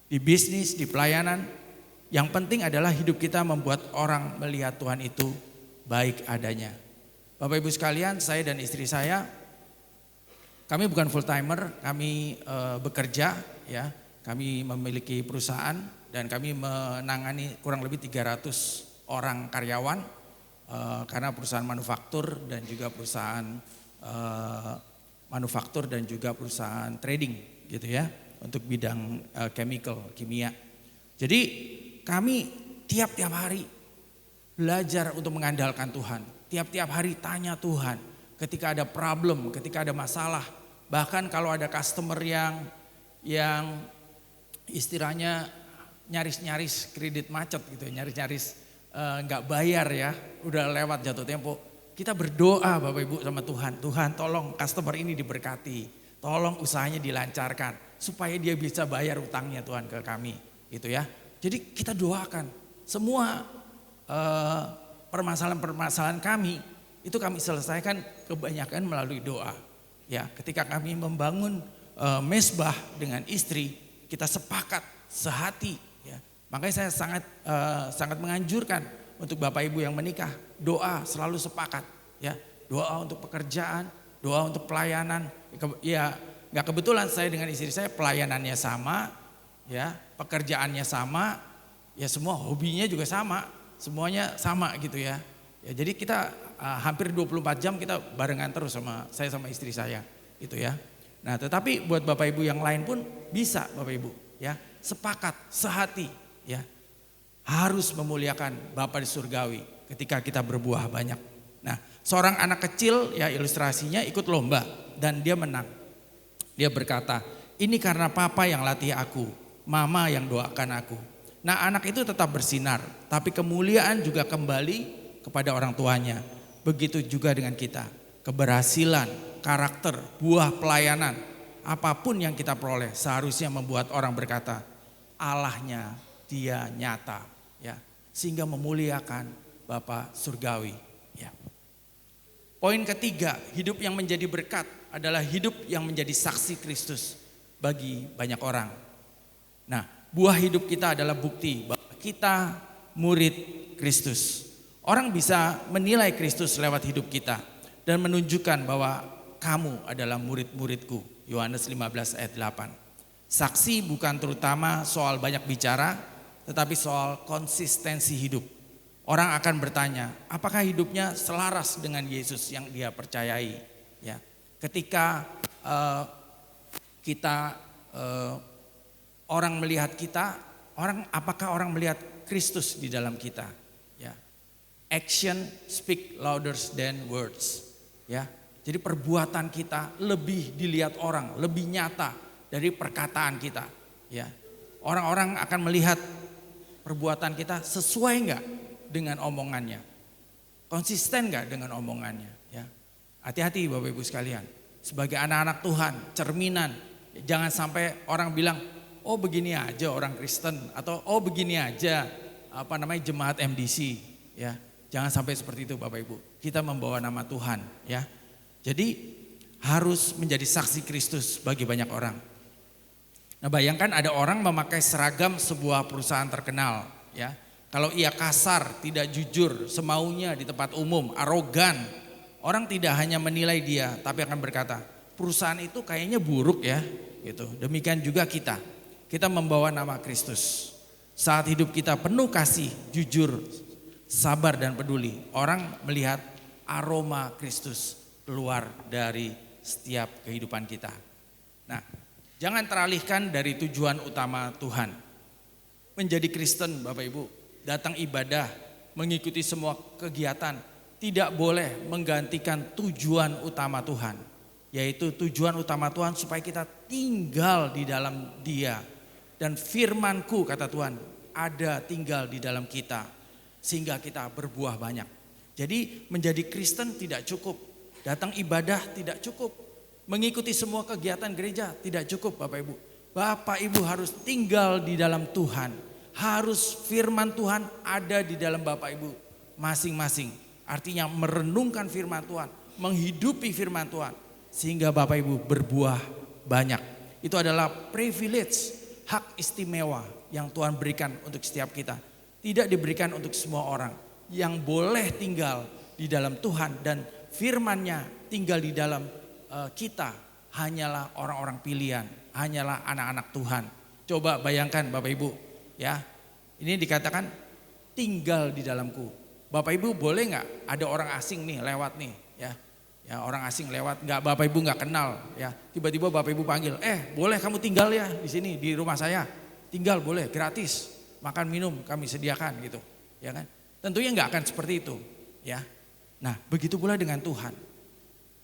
di bisnis, di pelayanan. Yang penting adalah hidup kita membuat orang melihat Tuhan itu baik adanya. Bapak Ibu sekalian, saya dan istri saya, kami bukan full timer, kami bekerja, ya. Kami memiliki perusahaan dan kami menangani kurang lebih 300 orang karyawan, karena perusahaan manufaktur dan juga perusahaan manufaktur dan juga perusahaan trading, gitu ya, untuk bidang chemical, kimia. Jadi kami tiap-tiap hari belajar untuk mengandalkan Tuhan. Tiap-tiap hari tanya Tuhan ketika ada problem, ketika ada masalah. Bahkan kalau ada customer yang istilahnya nyaris-nyaris kredit macet gitu, nyaris-nyaris nggak bayar ya, udah lewat jatuh tempo. Kita berdoa Bapak Ibu sama Tuhan. Tuhan tolong customer ini diberkati. Tolong usahanya dilancarkan. Supaya dia bisa bayar utangnya Tuhan ke kami. Gitu ya. Jadi kita doakan. Semua permasalahan-permasalahan kami. Itu kami selesaikan kebanyakan melalui doa. Ya, ketika kami membangun mesbah dengan istri. Kita sepakat sehati. Ya. Makanya saya sangat menganjurkan untuk Bapak Ibu yang menikah, doa selalu sepakat, ya. Doa untuk pekerjaan, doa untuk pelayanan. Ya, nggak kebetulan saya dengan istri saya pelayanannya sama, ya, pekerjaannya sama, ya semua hobinya juga sama, semuanya sama gitu ya. Ya jadi kita hampir 24 jam kita barengan terus sama istri saya, gitu ya. Nah, tetapi buat Bapak Ibu yang lain pun bisa Bapak Ibu, ya, sepakat, sehati, ya. Harus memuliakan Bapa di surgawi ketika kita berbuah banyak. Nah, seorang anak kecil, ya, ilustrasinya ikut lomba dan dia menang. Dia berkata, ini karena papa yang latih aku, mama yang doakan aku. Nah, anak itu tetap bersinar, tapi kemuliaan juga kembali kepada orang tuanya. Begitu juga dengan kita. Keberhasilan, karakter, buah pelayanan, apapun yang kita peroleh seharusnya membuat orang berkata, Allahnya dia nyata, ya, sehingga memuliakan Bapa surgawi, ya. Poin ketiga, hidup yang menjadi berkat adalah hidup yang menjadi saksi Kristus bagi banyak orang. Nah, buah hidup kita adalah bukti bahwa kita murid Kristus. Orang bisa menilai Kristus lewat hidup kita dan menunjukkan bahwa kamu adalah murid-muridku. Yohanes 15 ayat 8. Saksi bukan terutama soal banyak bicara, tetapi soal konsistensi hidup. Orang akan bertanya, apakah hidupnya selaras dengan Yesus yang dia percayai? Ya, ketika orang melihat kita, apakah orang melihat Kristus di dalam kita? Ya, action speak louder than words. Ya, jadi perbuatan kita lebih dilihat orang, lebih nyata dari perkataan kita. Ya, orang-orang akan melihat perbuatan kita sesuai enggak dengan omongannya, konsisten enggak dengan omongannya. Ya, hati-hati Bapak Ibu sekalian. Sebagai anak-anak Tuhan, cerminan. Jangan sampai orang bilang, oh begini aja orang Kristen, atau oh begini aja jemaat MDC. Ya, jangan sampai seperti itu Bapak Ibu. Kita membawa nama Tuhan, ya. Jadi harus menjadi saksi Kristus bagi banyak orang. Nah, bayangkan ada orang memakai seragam sebuah perusahaan terkenal, ya. Kalau ia kasar, tidak jujur, semaunya di tempat umum, arogan, orang tidak hanya menilai dia, tapi akan berkata, perusahaan itu kayaknya buruk ya, gitu. Demikian juga kita membawa nama Kristus. Saat hidup kita penuh kasih, jujur, sabar dan peduli, orang melihat aroma Kristus keluar dari setiap kehidupan kita. Nah, jangan teralihkan dari tujuan utama Tuhan. Menjadi Kristen Bapak Ibu, datang ibadah, mengikuti semua kegiatan, tidak boleh menggantikan tujuan utama Tuhan. Yaitu tujuan utama Tuhan supaya kita tinggal di dalam Dia. Dan firman-Ku kata Tuhan ada tinggal di dalam kita sehingga kita berbuah banyak. Jadi menjadi Kristen tidak cukup, datang ibadah tidak cukup, mengikuti semua kegiatan gereja tidak cukup Bapak Ibu. Bapak Ibu harus tinggal di dalam Tuhan, harus firman Tuhan ada di dalam Bapak Ibu masing-masing. Artinya merenungkan firman Tuhan, menghidupi firman Tuhan sehingga Bapak Ibu berbuah banyak. Itu adalah privilege, hak istimewa yang Tuhan berikan untuk setiap kita. Tidak diberikan untuk semua orang. Yang boleh tinggal di dalam Tuhan dan firman-Nya tinggal di dalam kita hanyalah orang-orang pilihan, hanyalah anak-anak Tuhan. Coba bayangkan Bapak Ibu, ya. Ini dikatakan tinggal di dalamku. Bapak Ibu boleh nggak ada orang asing nih lewat nih, ya. Ya, orang asing lewat, nggak Bapak Ibu nggak kenal, ya. Tiba-tiba Bapak Ibu panggil, boleh kamu tinggal ya di sini di rumah saya, tinggal boleh gratis, makan minum kami sediakan gitu, ya kan? Tentunya nggak akan seperti itu, ya. Nah, begitu pula dengan Tuhan.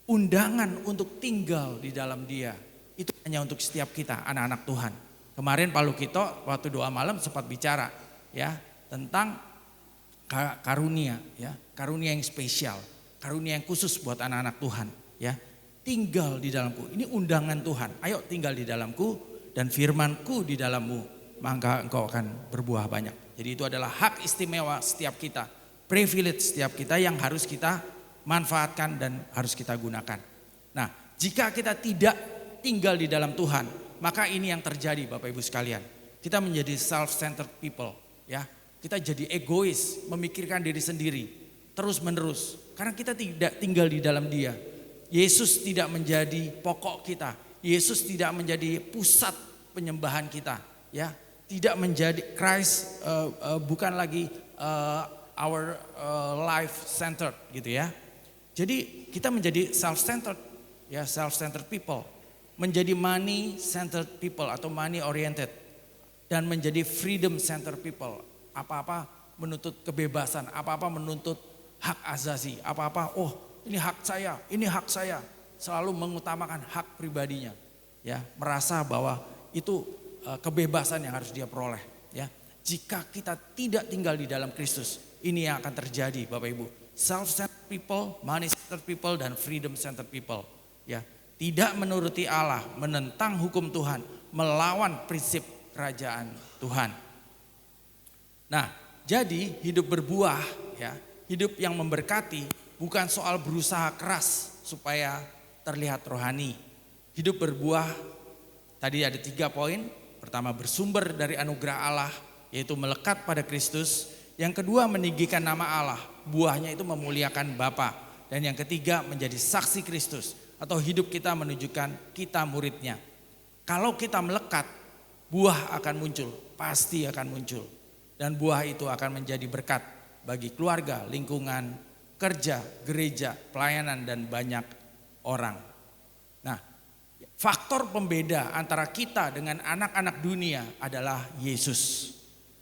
Undangan untuk tinggal di dalam Dia itu hanya untuk setiap kita anak-anak Tuhan. Kemarin Pak Lukito waktu doa malam sempat bicara, ya, tentang karunia, ya, karunia yang spesial. Karunia yang khusus buat anak-anak Tuhan, ya. Tinggal di dalamku. Ini undangan Tuhan. Ayo tinggal di dalamku dan firmanku di dalammu, maka engkau akan berbuah banyak. Jadi itu adalah hak istimewa setiap kita, privilege setiap kita yang harus kita manfaatkan dan harus kita gunakan. Nah, jika kita tidak tinggal di dalam Tuhan, maka ini yang terjadi Bapak Ibu sekalian. Kita menjadi self-centered people, ya. Kita jadi egois, memikirkan diri sendiri terus menerus. Karena kita tidak tinggal di dalam Dia. Yesus tidak menjadi pokok kita. Yesus tidak menjadi pusat penyembahan kita, ya. Tidak menjadi Christ, bukan lagi our life centered gitu ya. Jadi kita menjadi self-centered, ya, self-centered people. Menjadi money centered people atau money oriented dan menjadi freedom centered people. Apa-apa menuntut kebebasan, apa-apa menuntut hak asasi, apa-apa, ini hak saya, ini hak saya. Selalu mengutamakan hak pribadinya, ya, merasa bahwa itu kebebasan yang harus dia peroleh, ya. Jika kita tidak tinggal di dalam Kristus, ini yang akan terjadi Bapak Ibu. Self-centered people, money-centered people, dan freedom-centered people, ya. Tidak menuruti Allah, menentang hukum Tuhan, melawan prinsip kerajaan Tuhan. Nah, jadi hidup berbuah, ya, hidup yang memberkati bukan soal berusaha keras supaya terlihat rohani. Hidup berbuah tadi ada 3 poin. Pertama, bersumber dari anugerah Allah, yaitu melekat pada Kristus. Yang kedua, meninggikan nama Allah, buahnya itu memuliakan Bapa. Dan yang ketiga, menjadi saksi Kristus atau hidup kita menunjukkan kita muridnya. Kalau kita melekat, buah akan muncul, pasti akan muncul. Dan buah itu akan menjadi berkat bagi keluarga, lingkungan, kerja, gereja, pelayanan, dan banyak orang. Nah, faktor pembeda antara kita dengan anak-anak dunia adalah Yesus.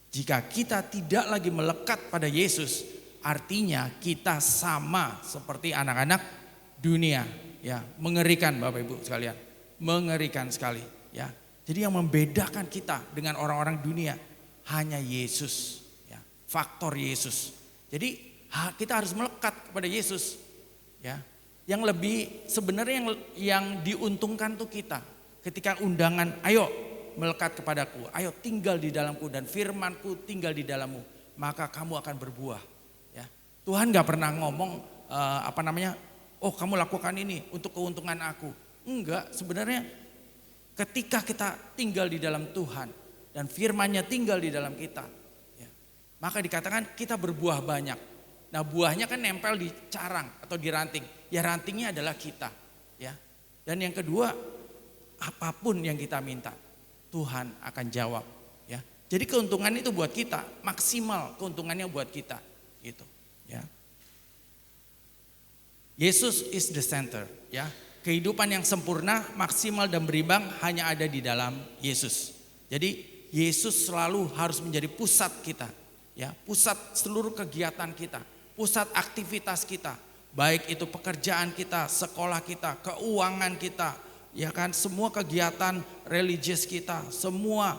Jika kita tidak lagi melekat pada Yesus, artinya kita sama seperti anak-anak dunia. Ya, mengerikan Bapak Ibu sekalian, mengerikan sekali. Ya, jadi yang membedakan kita dengan orang-orang dunia hanya Yesus. Ya, faktor Yesus. Jadi kita harus melekat kepada Yesus, ya. Yang lebih sebenarnya yang diuntungkan tuh kita. Ketika undangan, ayo melekat kepadaku, ayo tinggal di dalamku dan firmanku tinggal di dalammu, maka kamu akan berbuah. Ya. Tuhan nggak pernah ngomong kamu lakukan ini untuk keuntungan aku. Enggak, sebenarnya ketika kita tinggal di dalam Tuhan dan firman-Nya tinggal di dalam kita, ya, maka dikatakan kita berbuah banyak. Nah, buahnya kan nempel di carang atau di ranting. Ya, rantingnya adalah kita, ya. Dan yang kedua, apapun yang kita minta, Tuhan akan jawab, ya. Jadi keuntungan itu buat kita, maksimal keuntungannya buat kita, gitu. Ya. Yesus is the center, ya. Kehidupan yang sempurna, maksimal dan berimbang hanya ada di dalam Yesus. Jadi Yesus selalu harus menjadi pusat kita, ya, pusat seluruh kegiatan kita, pusat aktivitas kita, baik itu pekerjaan kita, sekolah kita, keuangan kita, ya kan, semua kegiatan religius kita, semua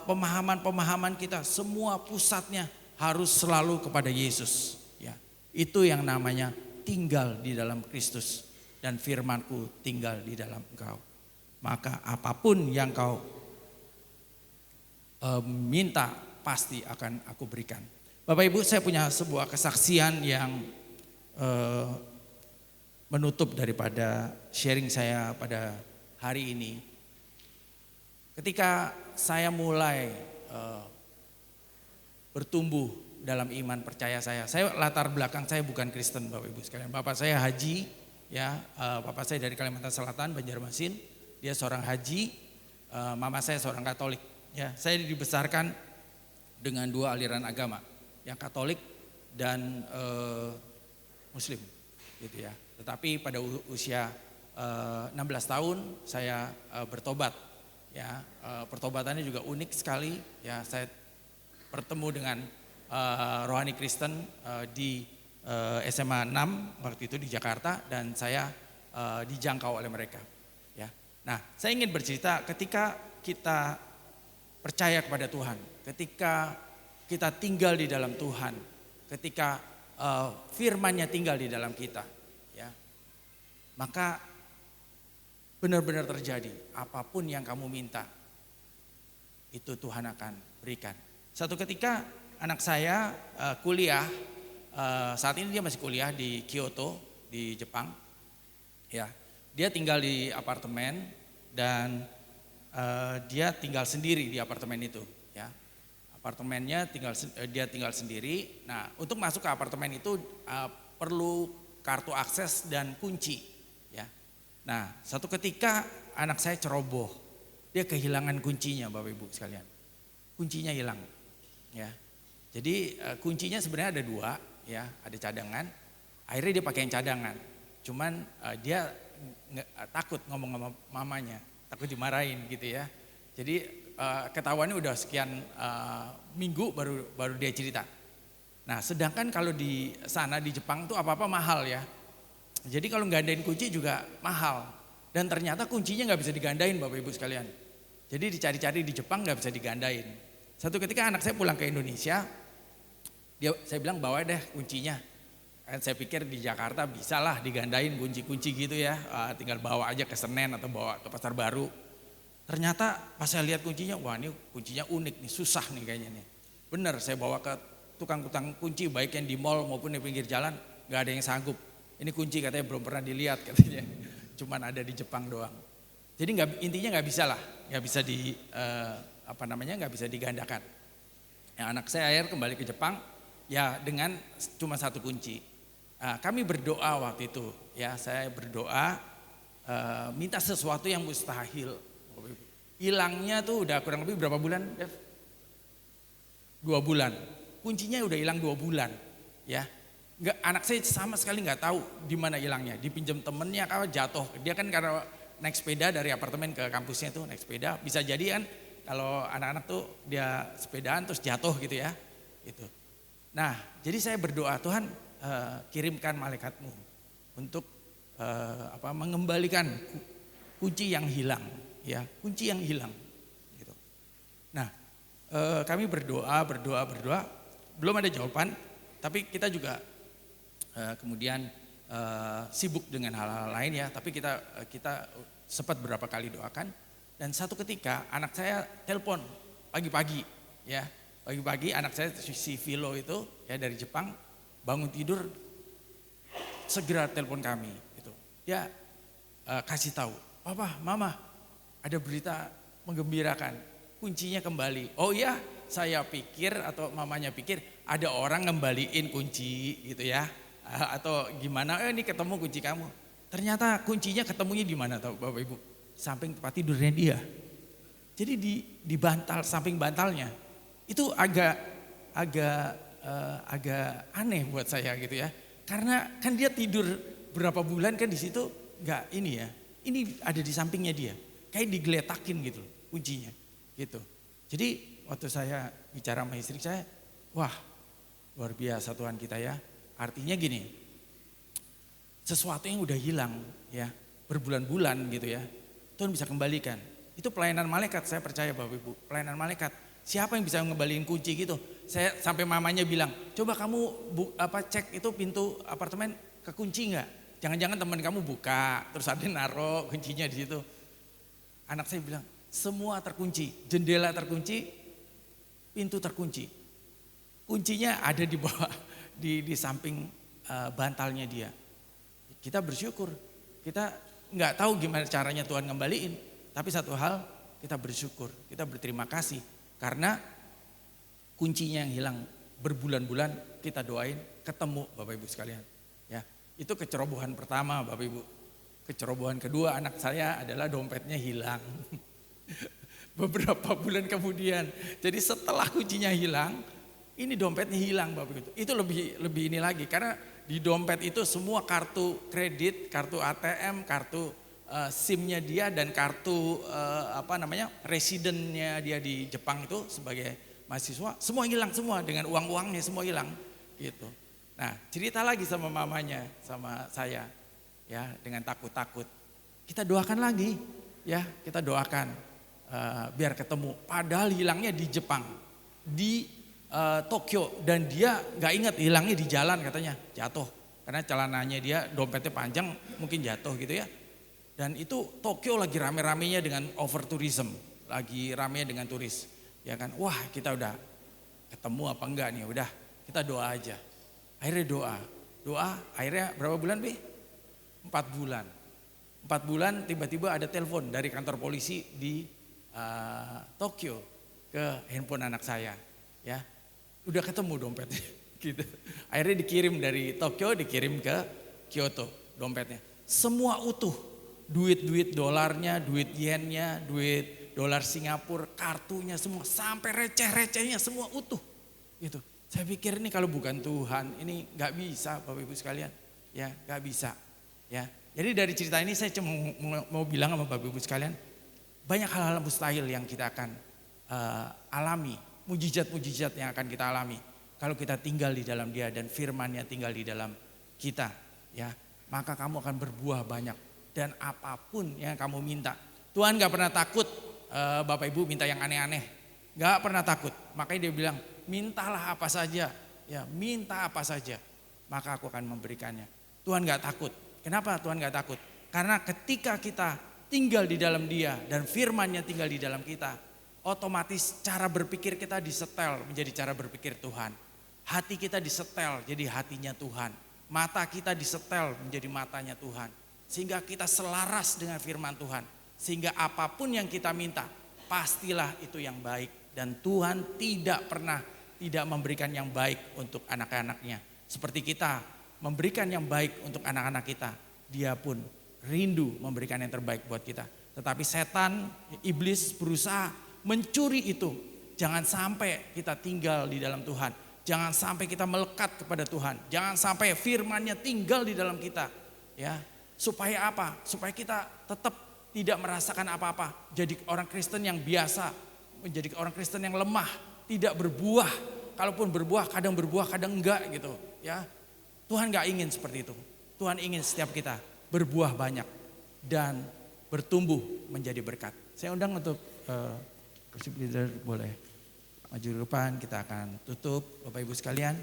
pemahaman-pemahaman kita, semua pusatnya harus selalu kepada Yesus, ya. Itu yang namanya tinggal di dalam Kristus. Dan firman-Ku tinggal di dalam engkau. Maka apapun yang kau minta pasti akan aku berikan. Bapak Ibu, saya punya sebuah kesaksian yang menutup daripada sharing saya pada hari ini. Ketika saya mulai bertumbuh dalam iman percaya saya latar belakang saya bukan Kristen, Bapak Ibu sekalian. Bapak saya haji. Ya, bapak saya dari Kalimantan Selatan, Banjarmasin, dia seorang haji, mama saya seorang Katolik. Ya, saya dibesarkan dengan dua aliran agama, yang Katolik dan Muslim, gitu ya. Tetapi pada usia 16 tahun saya bertobat, ya. Pertobatannya juga unik sekali, ya. Saya bertemu dengan rohani Kristen di SMA 6 waktu itu di Jakarta, dan saya dijangkau oleh mereka, ya. Nah, saya ingin bercerita ketika kita percaya kepada Tuhan, ketika kita tinggal di dalam Tuhan, ketika firman-Nya tinggal di dalam kita, ya, maka benar-benar terjadi apapun yang kamu minta itu Tuhan akan berikan. Satu ketika anak saya kuliah. Saat ini dia masih kuliah di Kyoto di Jepang, ya. Dia tinggal di apartemen dan dia tinggal sendiri di apartemen itu, ya. Apartemennya dia tinggal sendiri. Nah, untuk masuk ke apartemen itu perlu kartu akses dan kunci, ya. Nah, satu ketika anak saya ceroboh, dia kehilangan kuncinya, Bapak Ibu sekalian. Kuncinya hilang, ya. Jadi kuncinya sebenarnya ada dua. Ya, ada cadangan. Akhirnya dia pakai yang cadangan. Cuman dia takut ngomong sama mamanya, takut dimarahin gitu ya. Jadi ketahuannya udah sekian minggu baru dia cerita. Nah, sedangkan kalau di sana di Jepang tuh apa-apa mahal ya. Jadi kalau gandain kunci juga mahal. Dan ternyata kuncinya nggak bisa digandain, Bapak Ibu sekalian. Jadi dicari-cari di Jepang nggak bisa digandain. Satu ketika anak saya pulang ke Indonesia, saya bilang bawa deh kuncinya. Saya pikir di Jakarta bisa lah digandain kunci-kunci gitu ya. Tinggal bawa aja ke Senen atau bawa ke Pasar Baru. Ternyata pas saya lihat kuncinya, wah ini kuncinya unik nih, susah nih kayaknya nih. Bener, saya bawa ke tukang-tukang kunci baik yang di mall maupun di pinggir jalan, gak ada yang sanggup. Ini kunci katanya belum pernah dilihat katanya. Cuman ada di Jepang doang. Jadi intinya gak bisa lah, gak bisa gak bisa digandakan. Ya, anak saya akhirnya kembali ke Jepang. Ya dengan cuma satu kunci. Kami berdoa waktu itu, ya saya berdoa minta sesuatu yang mustahil. Hilangnya tuh udah kurang lebih berapa bulan, Dev? 2 bulan. Kuncinya udah hilang 2 bulan, ya. Anak saya sama sekali nggak tahu di mana hilangnya. Dipinjam temennya, kalau jatuh. Dia kan karena naik sepeda dari apartemen ke kampusnya tuh naik sepeda. Bisa jadi kan kalau anak-anak tuh dia sepedaan terus jatuh gitu ya, gitu. Nah, jadi saya berdoa, Tuhan kirimkan malaikat-Mu untuk mengembalikan kunci yang hilang, ya, kunci yang hilang. Gitu. Nah, kami berdoa, belum ada jawaban, tapi kita juga kemudian sibuk dengan hal-hal lain ya, tapi kita sempat beberapa kali doakan, dan satu ketika anak saya telepon pagi-pagi, ya. Pagi-pagi anak saya si Vilo itu ya dari Jepang bangun tidur segera telepon kami gitu. Dia kasih tahu, "Papa, Mama, ada berita menggembirakan. Kuncinya kembali." Oh iya, saya pikir atau mamanya pikir ada orang ngembaliin kunci gitu ya. Atau gimana, ini ketemu kunci kamu. Ternyata kuncinya ketemunya di mana tahu Bapak Ibu? Samping tempat tidurnya dia. Jadi di bantal, samping bantalnya. Itu agak aneh buat saya gitu ya. Karena kan dia tidur berapa bulan kan di situ nggak ini ya. Ini ada di sampingnya dia. Kayak digeletakin gitu kuncinya gitu. Jadi waktu saya bicara sama istri saya, wah luar biasa Tuhan kita ya. Artinya gini, sesuatu yang udah hilang ya berbulan-bulan gitu ya, Tuhan bisa kembalikan. Itu pelayanan malaikat, saya percaya Bapak Ibu, pelayanan malaikat. Siapa yang bisa ngembaliin kunci gitu? Saya sampai mamanya bilang, coba kamu cek itu pintu apartemen kekunci nggak? Jangan-jangan teman kamu buka, terus ada naruh kuncinya di situ. Anak saya bilang, semua terkunci, jendela terkunci, pintu terkunci. Kuncinya ada di bawah, di samping bantalnya dia. Kita bersyukur, kita nggak tahu gimana caranya Tuhan ngembaliin, tapi satu hal kita bersyukur, kita berterima kasih karena kuncinya yang hilang berbulan-bulan kita doain ketemu Bapak Ibu sekalian. Ya, itu kecerobohan pertama Bapak Ibu. Kecerobohan kedua anak saya adalah dompetnya hilang. Beberapa bulan kemudian. Jadi setelah kuncinya hilang, ini dompetnya hilang Bapak Ibu. Itu lebih ini lagi karena di dompet itu semua kartu kredit, kartu ATM, kartu SIM-nya dia dan kartu residennya dia di Jepang itu sebagai mahasiswa, semua hilang semua dengan uang-uangnya semua hilang gitu. Nah, cerita lagi sama mamanya, sama saya ya dengan takut-takut. Kita doakan lagi ya, kita doakan biar ketemu. Padahal hilangnya di Jepang, di Tokyo dan dia nggak ingat hilangnya di jalan katanya jatuh karena celananya dia dompetnya panjang mungkin jatuh gitu ya. Dan itu Tokyo lagi rame-ramenya dengan over tourism, lagi rame dengan turis ya kan. Wah kita udah ketemu apa enggak nih, udah kita doa aja. Akhirnya doa akhirnya berapa bulan Bi? 4 bulan. 4 bulan tiba-tiba ada telepon dari kantor polisi di Tokyo ke handphone anak saya ya. Udah ketemu dompetnya gitu. Akhirnya dikirim dari Tokyo, dikirim ke Kyoto dompetnya. Semua utuh, duit dolarnya, duit yennya, duit dolar Singapura, kartunya semua, sampai receh-recehnya semua utuh gitu. Saya pikir ini kalau bukan Tuhan, ini gak bisa Bapak Ibu sekalian. Ya gak bisa ya. Jadi dari cerita ini saya cuma mau bilang sama Bapak Ibu sekalian, banyak hal-hal mustahil yang kita akan alami. Mujizat-mujizat yang akan kita alami kalau kita tinggal di dalam Dia dan firman-Nya tinggal di dalam kita ya, maka kamu akan berbuah banyak dan apapun yang kamu minta. Tuhan gak pernah takut Bapak Ibu minta yang aneh-aneh, gak pernah takut. Makanya dia bilang mintalah apa saja ya, minta apa saja maka aku akan memberikannya. Tuhan gak takut. Kenapa Tuhan gak takut? Karena ketika kita tinggal di dalam Dia dan firman-Nya tinggal di dalam kita, otomatis cara berpikir kita disetel menjadi cara berpikir Tuhan. Hati kita disetel jadi hatinya Tuhan. Mata kita disetel menjadi matanya Tuhan. Sehingga kita selaras dengan firman Tuhan. Sehingga apapun yang kita minta, pastilah itu yang baik. Dan Tuhan tidak pernah tidak memberikan yang baik untuk anak-anaknya. Seperti kita memberikan yang baik untuk anak-anak kita. Dia pun rindu memberikan yang terbaik buat kita. Tetapi setan, iblis berusaha mencuri itu. Jangan sampai kita tinggal di dalam Tuhan. Jangan sampai kita melekat kepada Tuhan. Jangan sampai firman-Nya tinggal di dalam kita. Ya, supaya apa? Supaya kita tetap tidak merasakan apa-apa. Jadi orang Kristen yang biasa, menjadi orang Kristen yang lemah, tidak berbuah. Kalaupun berbuah, kadang enggak gitu. Ya, Tuhan nggak ingin seperti itu. Tuhan ingin setiap kita berbuah banyak dan bertumbuh menjadi berkat. Saya undang untuk worship leader boleh maju ke depan, kita akan tutup Bapak Ibu sekalian.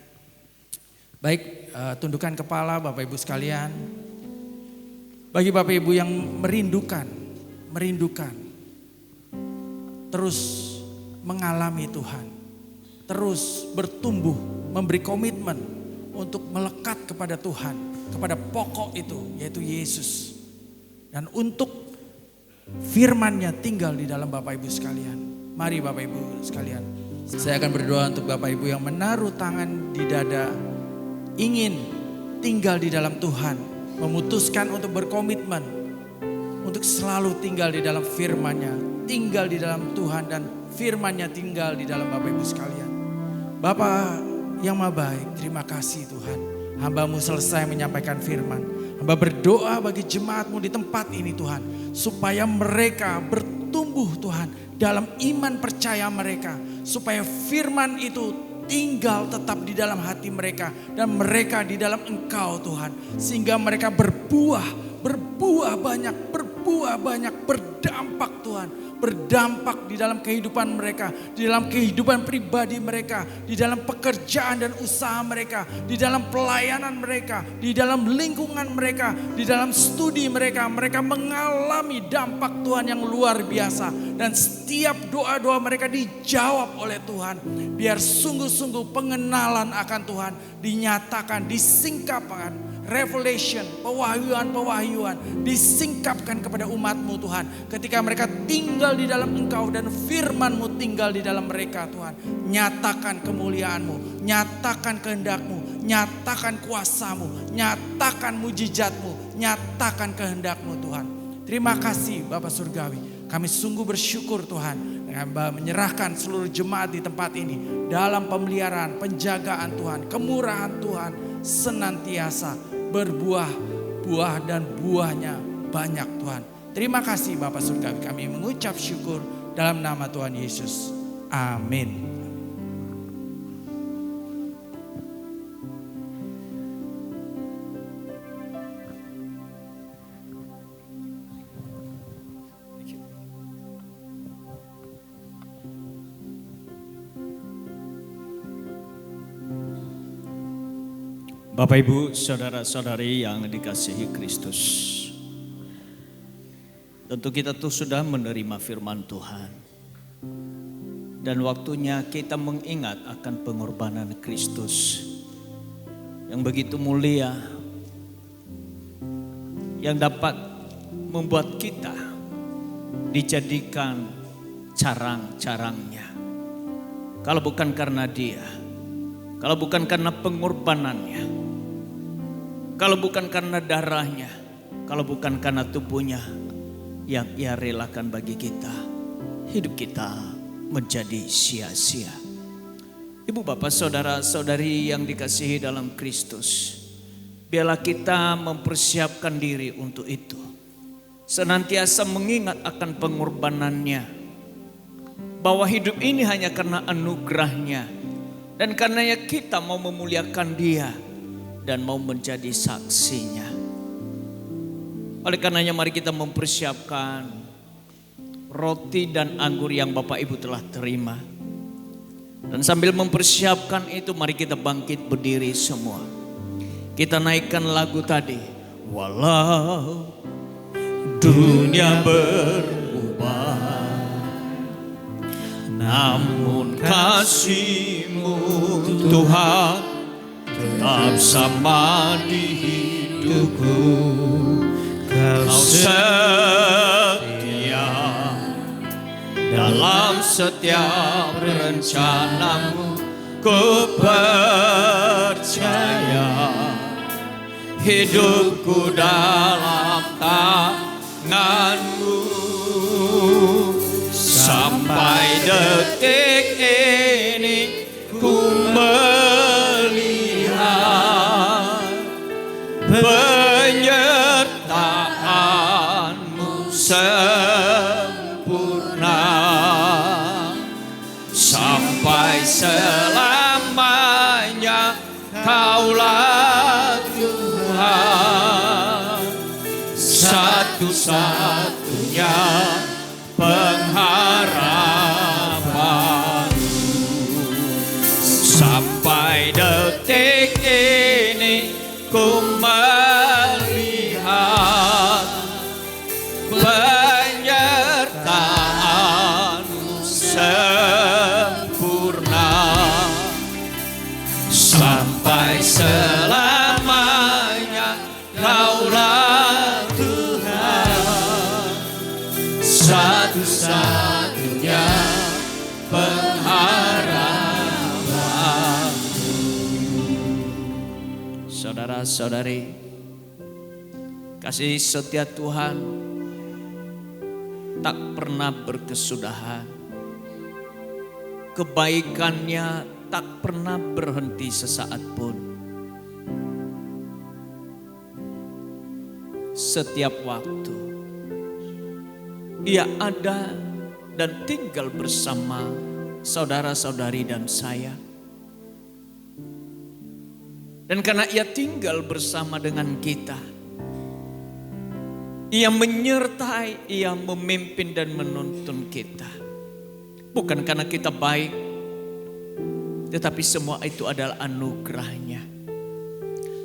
Baik, tundukkan kepala Bapak Ibu sekalian. Bagi Bapak Ibu yang merindukan terus mengalami Tuhan, terus bertumbuh, memberi komitmen untuk melekat kepada Tuhan, kepada pokok itu yaitu Yesus. Dan untuk firman-Nya tinggal di dalam Bapak Ibu sekalian. Mari Bapak Ibu sekalian, saya akan berdoa untuk Bapak Ibu yang menaruh tangan di dada, ingin tinggal di dalam Tuhan, memutuskan untuk berkomitmen, untuk selalu tinggal di dalam firman-Nya, tinggal di dalam Tuhan dan firman-Nya tinggal di dalam Bapak Ibu sekalian. Bapa yang Maha Baik, terima kasih Tuhan. Hamba-Mu selesai menyampaikan firman. Hamba berdoa bagi jemaat-Mu di tempat ini Tuhan. Supaya mereka bertumbuh Tuhan dalam iman percaya mereka. Supaya firman itu tinggal tetap di dalam hati mereka. Dan mereka di dalam Engkau Tuhan. Sehingga mereka berbuah banyak, berdampak Tuhan. Berdampak di dalam kehidupan mereka, di dalam kehidupan pribadi mereka, di dalam pekerjaan dan usaha mereka, di dalam pelayanan mereka, di dalam lingkungan mereka, di dalam studi mereka. Mereka mengalami dampak Tuhan yang luar biasa. Dan setiap doa-doa mereka dijawab oleh Tuhan. Biar sungguh-sungguh pengenalan akan Tuhan dinyatakan, disingkapkan. Revelation, pewahyuan disingkapkan kepada umat-Mu Tuhan. Ketika mereka tinggal di dalam Engkau dan firman-Mu tinggal di dalam mereka Tuhan. Nyatakan kemuliaan-Mu, nyatakan kehendak-Mu, nyatakan kuasa-Mu, nyatakan mujizat-Mu, nyatakan kehendak-Mu Tuhan. Terima kasih Bapak Surgawi. Kami sungguh bersyukur Tuhan. Hamba menyerahkan seluruh jemaat di tempat ini. Dalam pemeliharaan, penjagaan Tuhan, kemurahan Tuhan senantiasa berbuah, buah dan buahnya banyak Tuhan. Terima kasih Bapak Surgawi, kami mengucap syukur dalam nama Tuhan Yesus. Amin. Bapak Ibu, saudara-saudari yang dikasihi Kristus. Tentu kita tuh sudah menerima firman Tuhan. Dan waktunya kita mengingat akan pengorbanan Kristus yang begitu mulia, yang dapat membuat kita dijadikan carang-carangnya. Kalau bukan karena Dia, kalau bukan karena pengorbanannya, kalau bukan karena darahnya, kalau bukan karena tubuhnya yang Ia relakan bagi kita, hidup kita menjadi sia-sia. Ibu bapak saudara saudari yang dikasihi dalam Kristus, biarlah kita mempersiapkan diri untuk itu. Senantiasa mengingat akan pengorbanannya, bahwa hidup ini hanya karena anugerahnya, dan karenanya kita mau memuliakan Dia dan mau menjadi saksinya. Oleh karenanya mari kita mempersiapkan roti dan anggur yang Bapak Ibu telah terima. Dan sambil mempersiapkan itu mari kita bangkit berdiri semua. Kita naikkan lagu tadi. Walau dunia berubah, namun kasih-Mu Tuhan tetap sama di hidupku. Kau setia dalam setiap rencana-Mu. Ku percaya hidupku dalam tangan-Mu. Sampai detik ini ku penyertaan-Mu sempurna sampai selamanya. Kaulah Tuhan, satu-satunya pengharapanku. Sampai detik ini ku melihat penyertaan-Mu sempurna sampai selamanya. Kaulah Tuhan, satu-satunya pengharapan. Saudara-saudari, kasih setia Tuhan tak pernah berkesudahan. Kebaikannya tak pernah berhenti sesaat pun. Setiap waktu Ia ada dan tinggal bersama saudara-saudari dan saya. Dan karena Ia tinggal bersama dengan kita, Ia menyertai, Ia memimpin dan menuntun kita. Bukan karena kita baik, tetapi semua itu adalah anugerahnya.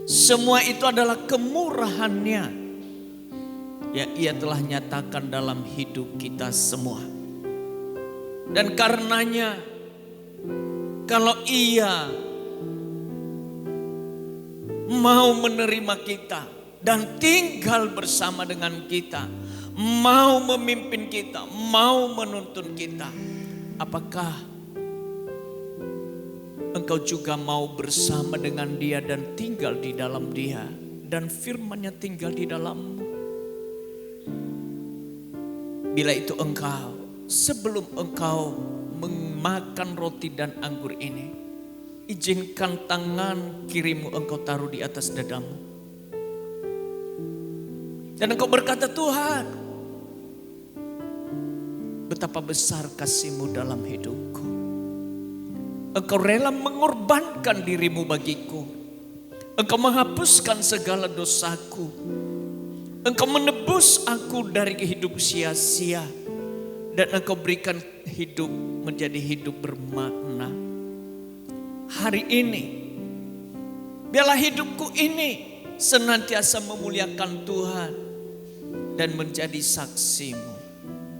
Semua itu adalah kemurahannya yang Ia telah nyatakan dalam hidup kita semua. Dan karenanya, kalau Ia mau menerima kita dan tinggal bersama dengan kita, mau memimpin kita, mau menuntun kita, apakah engkau juga mau bersama dengan Dia dan tinggal di dalam Dia, dan firman-Nya tinggal di dalammu? Bila itu engkau, sebelum engkau memakan roti dan anggur ini, izinkan tangan kirimu engkau taruh di atas dadamu. Dan engkau berkata, Tuhan, betapa besar kasih-Mu dalam hidupku. Engkau rela mengorbankan diri-Mu bagiku. Engkau menghapuskan segala dosaku. Engkau menebus aku dari hidup sia-sia. Dan Engkau berikan hidup menjadi hidup bermakna. Hari ini, biarlah hidupku ini senantiasa memuliakan Tuhan dan menjadi saksi-Mu.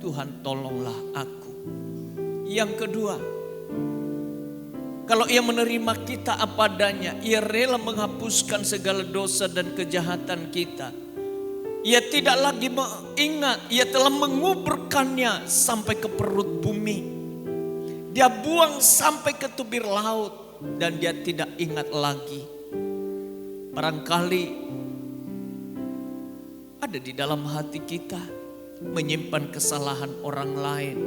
Tuhan, tolonglah aku. Yang kedua, kalau Ia menerima kita apa adanya, Ia rela menghapuskan segala dosa dan kejahatan kita. Ia tidak lagi mengingat, Ia telah menguburkannya sampai ke perut bumi. Dia buang sampai ke tubir laut dan Dia tidak ingat lagi. Barangkali ada di dalam hati kita menyimpan kesalahan orang lain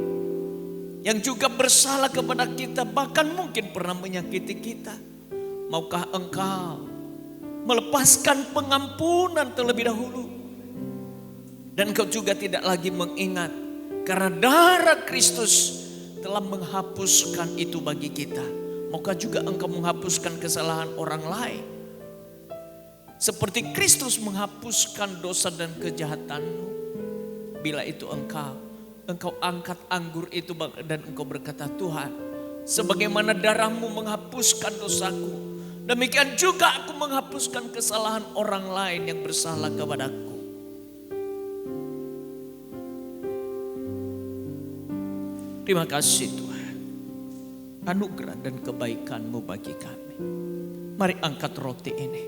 yang juga bersalah kepada kita, bahkan mungkin pernah menyakiti kita. Maukah engkau melepaskan pengampunan terlebih dahulu? Dan engkau juga tidak lagi mengingat, karena darah Kristus telah menghapuskan itu bagi kita. Maukah juga engkau menghapuskan kesalahan orang lain? Seperti Kristus menghapuskan dosa dan kejahatanmu. Bila itu engkau angkat anggur itu dan engkau berkata, Tuhan, sebagaimana darah-Mu menghapuskan dosaku, demikian juga aku menghapuskan kesalahan orang lain yang bersalah kepadaku. Terima kasih Tuhan, anugerah dan kebaikan-Mu bagi kami. Mari angkat roti ini.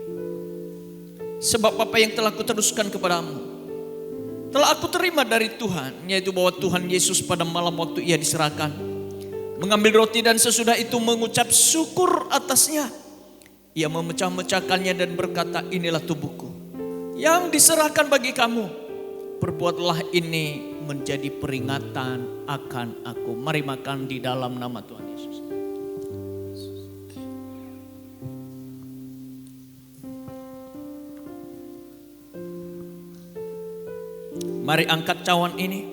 Sebab apa yang telah kuteruskan kepadamu telah aku terima dari Tuhan, yaitu bahwa Tuhan Yesus pada malam waktu Ia diserahkan, mengambil roti dan sesudah itu mengucap syukur atasnya. Ia memecah-mecahkannya dan berkata, inilah tubuhku yang diserahkan bagi kamu. Perbuatlah ini menjadi peringatan akan aku. Mari makan di dalam nama Tuhan Yesus. Mari angkat cawan ini.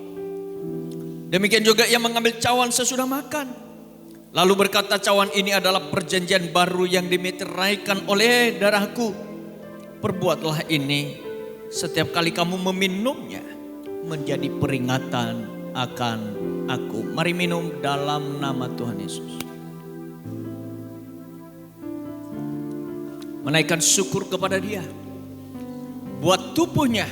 Demikian juga Ia mengambil cawan sesudah makan. Lalu berkata, cawan ini adalah perjanjian baru yang dimeteraikan oleh darahku. Perbuatlah ini setiap kali kamu meminumnya menjadi peringatan akan aku. Mari minum dalam nama Tuhan Yesus. Menaikkan syukur kepada Dia buat tubuhnya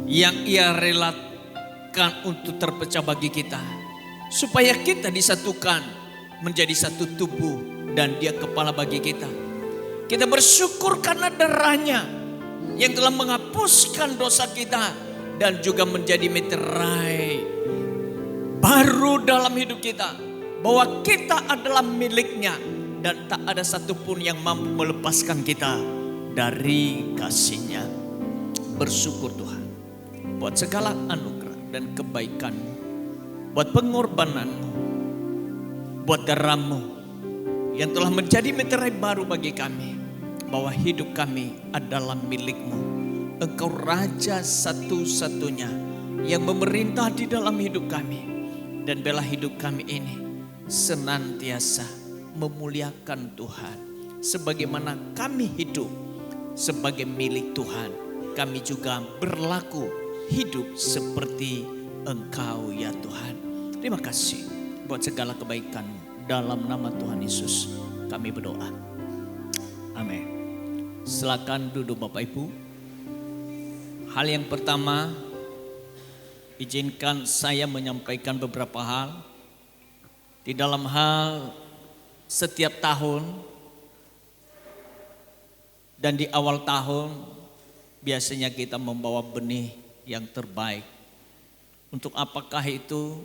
yang Ia relakan untuk terpecah bagi kita, supaya kita disatukan menjadi satu tubuh dan Dia kepala bagi kita. Kita bersyukur karena darahnya yang telah menghapuskan dosa kita dan juga menjadi meterai baru dalam hidup kita, bahwa kita adalah miliknya dan tak ada satupun yang mampu melepaskan kita dari kasih-Nya. Bersyukur Tuhan buat segala anugerah dan kebaikan-Mu, buat pengorbanan-Mu buat darah-Mu yang telah menjadi meterai baru bagi kami, bahwa hidup kami adalah milik-Mu. Engkau Raja satu-satunya yang memerintah di dalam hidup kami. Dan biarlah hidup kami ini senantiasa memuliakan Tuhan. Sebagaimana kami hidup sebagai milik Tuhan, kami juga berlaku hidup seperti Engkau ya Tuhan. Terima kasih buat segala kebaikan-Mu. Dalam nama Tuhan Yesus kami berdoa. Amin. Silakan duduk Bapak Ibu. Hal yang pertama, izinkan saya menyampaikan beberapa hal. Di dalam hal setiap tahun dan di awal tahun biasanya kita membawa benih yang terbaik. Untuk apakah itu?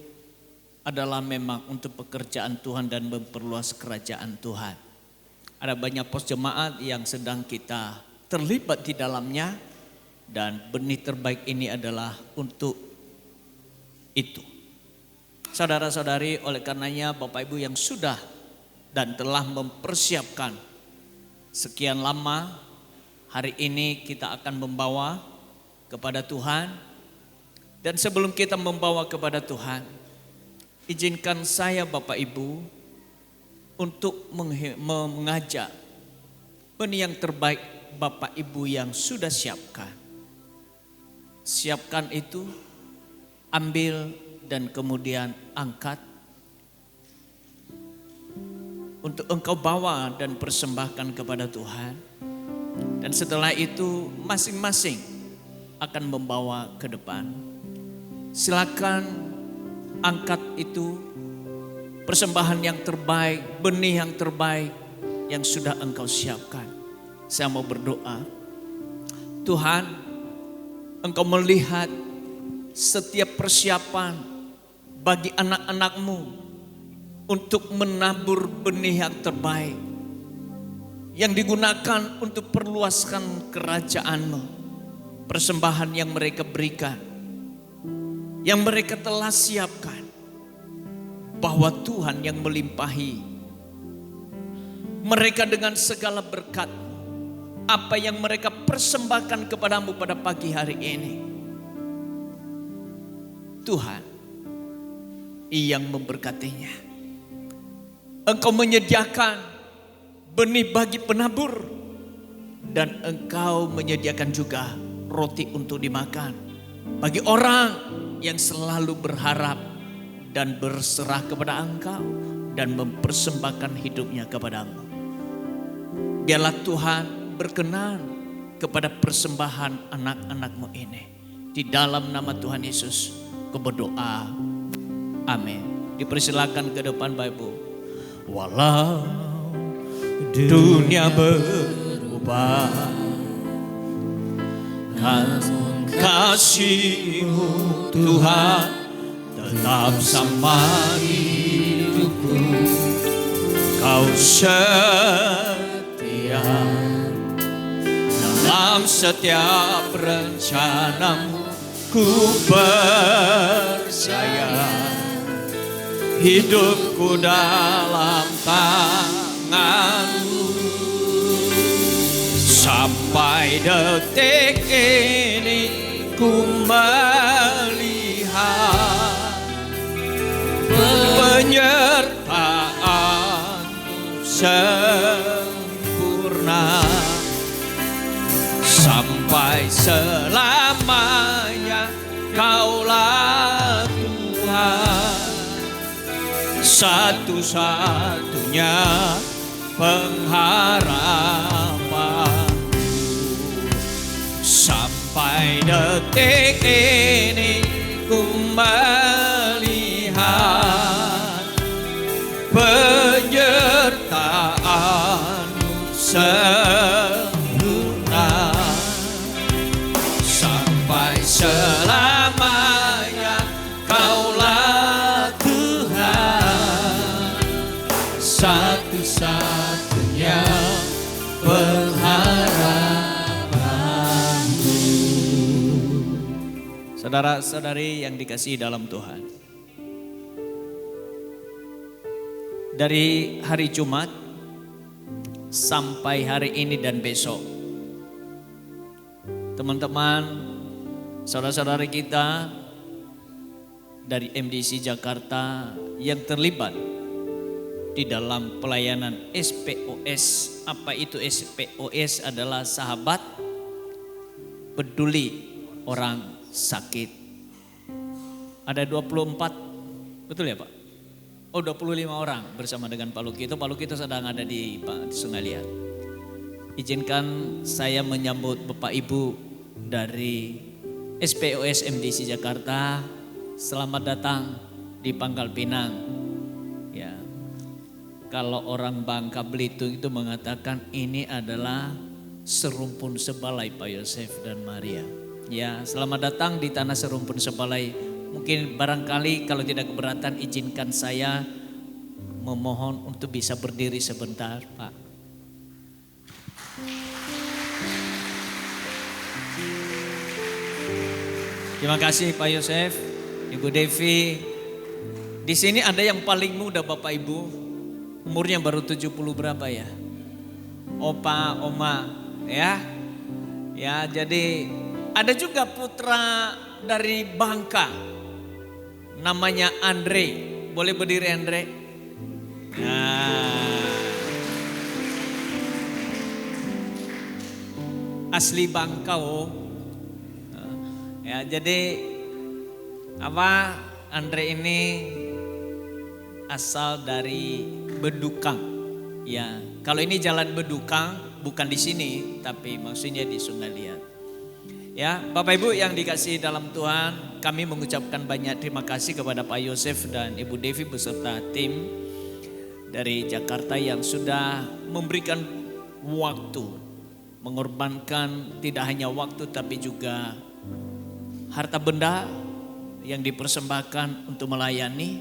Adalah memang untuk pekerjaan Tuhan dan memperluas kerajaan Tuhan. Ada banyak pos jemaat yang sedang kita terlibat di dalamnya, dan benih terbaik ini adalah untuk itu. Saudara-saudari, oleh karenanya Bapak Ibu yang sudah dan telah mempersiapkan sekian lama, hari ini kita akan membawa kepada Tuhan. Dan sebelum kita membawa kepada Tuhan, izinkan saya Bapak Ibu untuk mengajak benih yang terbaik Bapak Ibu yang sudah siapkan. Siapkan itu, ambil dan kemudian angkat untuk engkau bawa dan persembahkan kepada Tuhan. Dan setelah itu masing-masing akan membawa ke depan. Silakan angkat itu persembahan yang terbaik, benih yang terbaik yang sudah engkau siapkan. Saya mau berdoa. Tuhan, Engkau melihat setiap persiapan bagi anak-anak-Mu untuk menabur benih yang terbaik, yang digunakan untuk perluaskan kerajaan-Mu. Persembahan yang mereka berikan, yang mereka telah siapkan, bahwa Tuhan yang melimpahi mereka dengan segala berkat. Apa yang mereka persembahkan kepadamu pada pagi hari ini, Tuhan yang memberkatinya. Engkau menyediakan benih bagi penabur, dan Engkau menyediakan juga roti untuk dimakan bagi orang yang selalu berharap dan berserah kepada Engkau dan mempersembahkan hidupnya kepadamu. Biarlah Tuhan berkenan kepada persembahan anak-anak-Mu ini. Di dalam nama Tuhan Yesus ku berdoa. Amin. Dipersilakan ke depan Bapak Ibu. Walau dunia berubah, namun kasih-Mu Tuhan tetap sama hidupku. Kau setia dalam setiap rencana-Mu. Ku percaya hidupku dalam tangan-Mu. Sampai detik ini ku melihat penyertaan-Mu sempurna. Sampai selamanya Kaulah Tuhan, satu-satunya pengharapanku. Sampai detik ini ku melihat penyertaan-Mu sempurna. Sampai selamanya Kaulah Tuhan, satu-satunya pengharapanku. Saudara-saudari yang dikasihi dalam Tuhan, dari hari Jumat sampai hari ini dan besok. Teman-teman, saudara-saudari kita dari MDC Jakarta yang terlibat di dalam pelayanan SPOS. Apa itu SPOS? Adalah sahabat peduli orang sakit. Ada 24, betul ya Pak? Oh 25 orang bersama dengan Pak Luki. Itu Pak Luki itu sedang ada di Sungai Liat. Izinkan saya menyambut Bapak Ibu dari SPOS MDC Jakarta. Selamat datang di Pangkal Pinang. Ya, kalau orang Bangka Belitung itu mengatakan ini adalah serumpun sebalai Pak Yosef dan Maria. Ya, selamat datang di tanah serumpun sebalai. Mungkin barangkali kalau tidak keberatan izinkan saya memohon untuk bisa berdiri sebentar Pak. Terima kasih Pak Yosef, Ibu Devi. Di sini ada yang paling muda Bapak Ibu, umurnya baru 70 berapa ya? Opa, Oma, ya. Ya, jadi ada juga putra dari Bangka. Namanya Andre. Boleh berdiri Andre? Nah. Asli Bangka oh. Ya, jadi apa? Andre ini asal dari Bedukang. Ya, kalau ini jalan Bedukang bukan di sini, tapi maksudnya di Sungai Liat. Ya, Bapak Ibu yang dikasihi dalam Tuhan, kami mengucapkan banyak terima kasih kepada Pak Yosef dan Ibu Devi beserta tim dari Jakarta yang sudah memberikan waktu, mengorbankan tidak hanya waktu tapi juga harta benda yang dipersembahkan untuk melayani.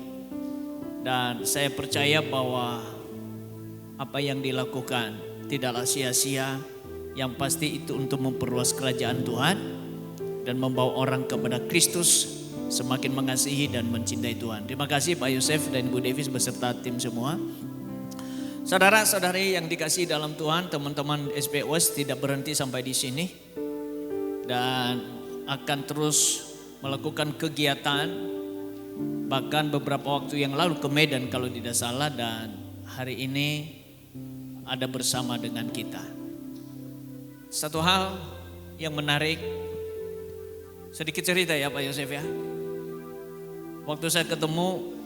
Dan saya percaya bahwa apa yang dilakukan tidaklah sia-sia. Yang pasti itu untuk memperluas kerajaan Tuhan dan membawa orang kepada Kristus, semakin mengasihi dan mencintai Tuhan. Terima kasih Pak Yosef dan Ibu Devis beserta tim semua. Saudara-saudari yang dikasihi dalam Tuhan, teman-teman SPOS tidak berhenti sampai di sini dan akan terus melakukan kegiatan. Bahkan beberapa waktu yang lalu ke Medan kalau tidak salah, dan hari ini ada bersama dengan kita. Satu hal yang menarik, sedikit cerita ya Pak Yosef ya. Waktu saya ketemu,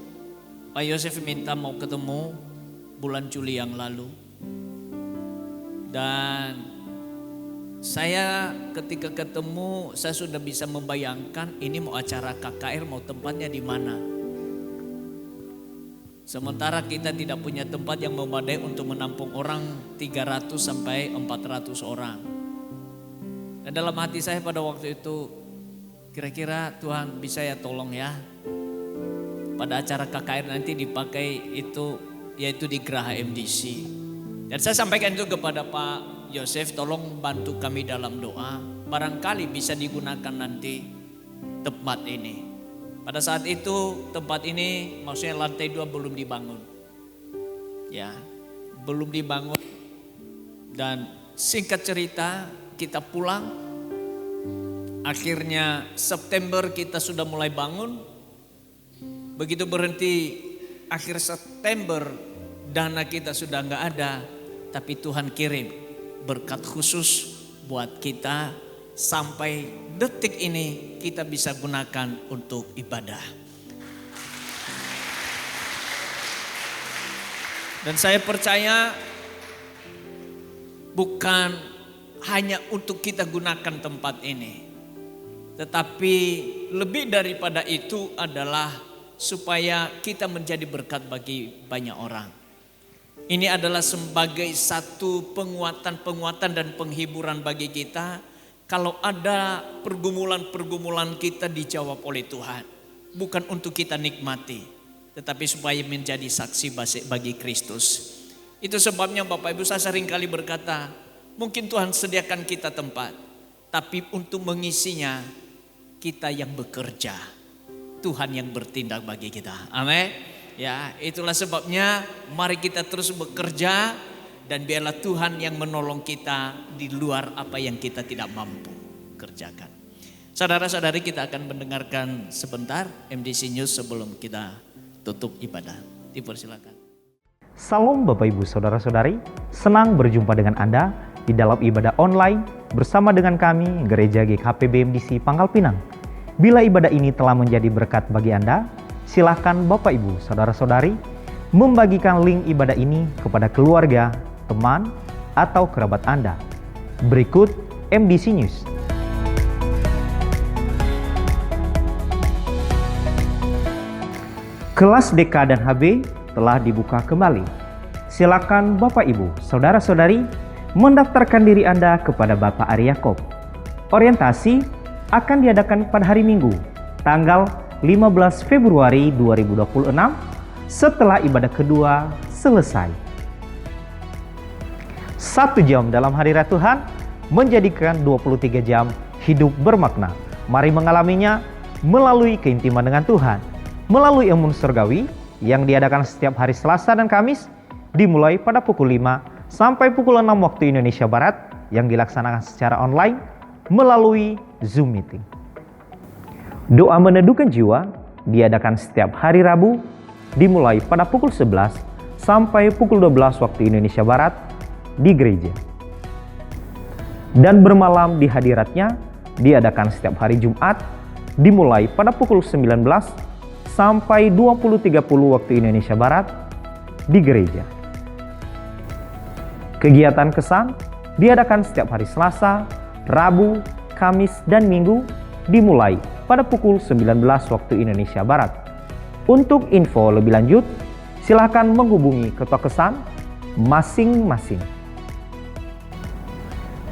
Pak Yosef minta mau ketemu bulan Juli yang lalu. Dan saya ketika ketemu, saya sudah bisa membayangkan ini mau acara KKR, mau tempatnya di mana. Sementara kita tidak punya tempat yang memadai untuk menampung orang 300 sampai 400 orang. Dan dalam hati saya pada waktu itu, kira-kira Tuhan bisa ya tolong ya. Pada acara KKR nanti dipakai itu, yaitu di Geraha MDC. Dan saya sampaikan itu kepada Pak Yosef, tolong bantu kami dalam doa. Barangkali bisa digunakan nanti tempat ini. Pada saat itu tempat ini maksudnya lantai 2 belum dibangun. Ya, belum dibangun. Dan singkat cerita kita pulang. Akhirnya September kita sudah mulai bangun. Begitu berhenti akhir September dana kita sudah nggak ada. Tapi Tuhan kirim berkat khusus buat kita. Sampai detik ini kita bisa gunakan untuk ibadah. Dan saya percaya bukan hanya untuk kita gunakan tempat ini. Tetapi lebih daripada itu adalah supaya kita menjadi berkat bagi banyak orang. Ini adalah sebagai satu penguatan dan penghiburan bagi kita. Kalau ada pergumulan-pergumulan kita dijawab oleh Tuhan. Bukan untuk kita nikmati, tetapi supaya menjadi saksi bagi Kristus. Itu sebabnya Bapak Ibu saya sering kali berkata, mungkin Tuhan sediakan kita tempat. Tapi untuk mengisinya, kita yang bekerja. Tuhan yang bertindak bagi kita. Amin. Ya, itulah sebabnya mari kita terus bekerja dan biarlah Tuhan yang menolong kita di luar apa yang kita tidak mampu kerjakan. Saudara-saudari, kita akan mendengarkan sebentar MDC News sebelum kita tutup ibadah. Dipersilakan. Salam Bapak Ibu Saudara-saudari, senang berjumpa dengan Anda di dalam ibadah online bersama dengan kami Gereja GKP BMDC Pangkal Pinang. Bila ibadah ini telah menjadi berkat bagi Anda, silakan Bapak Ibu Saudara-saudari membagikan link ibadah ini kepada keluarga, teman, atau kerabat Anda. Berikut MDC News. Kelas DK dan HB telah dibuka kembali. Silakan Bapak Ibu, Saudara-saudari mendaftarkan diri Anda kepada Bapak Ari Yakob. Orientasi akan diadakan pada hari Minggu, tanggal 15 Februari 2026 setelah ibadah kedua selesai. 1 jam dalam hadirat Tuhan menjadikan 23 jam hidup bermakna. Mari mengalaminya melalui keintiman dengan Tuhan, melalui Emun Surgawi yang diadakan setiap hari Selasa dan Kamis, dimulai pada pukul 5 sampai pukul 6 waktu Indonesia Barat, yang dilaksanakan secara online melalui Zoom Meeting. Doa meneduhkan jiwa diadakan setiap hari Rabu, dimulai pada pukul 11 sampai pukul 12 waktu Indonesia Barat di gereja. Dan bermalam di hadiratnya diadakan setiap hari Jumat, dimulai pada pukul 19 sampai 20.30 waktu Indonesia Barat di gereja. Kegiatan kesan diadakan setiap hari Selasa, Rabu, Kamis, dan Minggu, dimulai pada pukul 19 waktu Indonesia Barat. Untuk info lebih lanjut, silakan menghubungi ketua kesan masing-masing.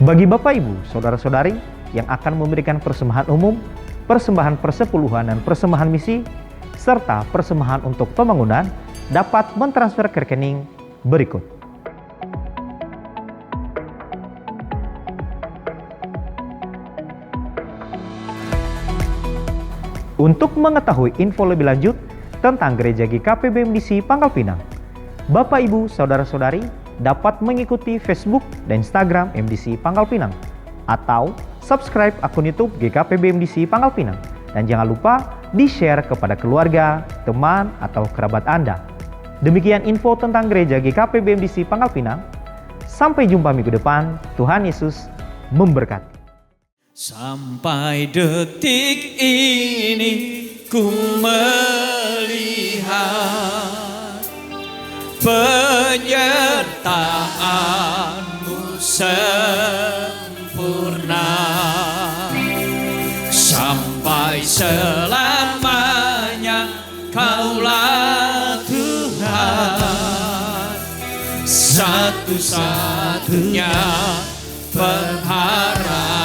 Bagi Bapak Ibu, Saudara-saudari yang akan memberikan persembahan umum, persembahan persepuluhan dan persembahan misi, serta persembahan untuk pembangunan, dapat mentransfer ke rekening berikut. Untuk mengetahui info lebih lanjut tentang Gereja GKP BMDC Pangkal Pinang, Bapak Ibu Saudara-saudari dapat mengikuti Facebook dan Instagram MDC Pangkal Pinang, atau subscribe akun YouTube GKP BMDC Pangkal Pinang, dan jangan lupa di-share kepada keluarga, teman, atau kerabat Anda. Demikian info tentang Gereja GKP BMDC Pangkal Pinang. Sampai jumpa minggu depan. Tuhan Yesus memberkati. Sampai detik ini ku melihat penyertaan-Mu sempurna, sampai selamanya Kaulah Tuhan, satu-satunya pengharapanku.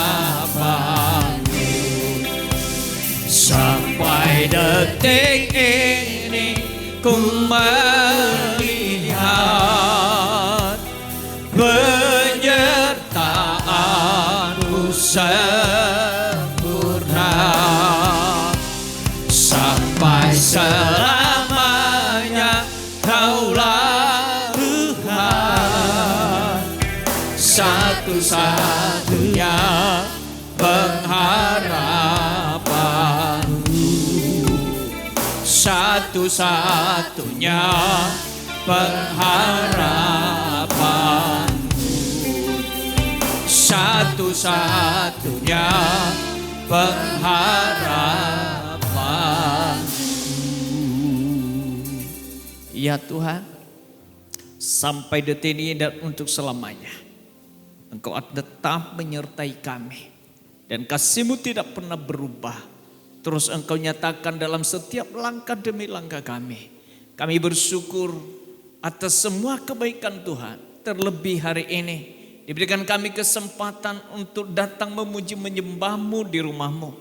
Sampai detik ini ku melihat penyertaan-Mu sempurna, sampai selamanya Kaulah Tuhan, satu-satunya pengharapanku, satu-satunya pengharapanku, satu-satunya pengharapanku. Ya Tuhan, sampai detik ini dan untuk selamanya Engkau tetap menyertai kami, dan kasih-Mu tidak pernah berubah. Terus Engkau nyatakan dalam setiap langkah demi langkah kami. Kami bersyukur atas semua kebaikan Tuhan. Terlebih hari ini diberikan kami kesempatan untuk datang memuji menyembah-Mu di rumah-Mu.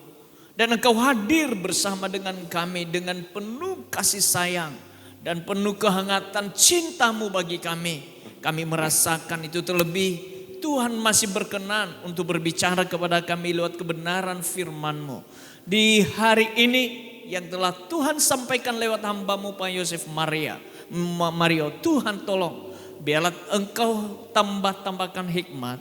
Dan Engkau hadir bersama dengan kami dengan penuh kasih sayang dan penuh kehangatan cinta-Mu bagi kami. Kami merasakan itu. Terlebih Tuhan masih berkenan untuk berbicara kepada kami lewat kebenaran firman-Mu. Di hari ini yang telah Tuhan sampaikan lewat hamba-Mu Pak Yosef Mario. Tuhan tolong, biarlah Engkau tambahkan hikmat,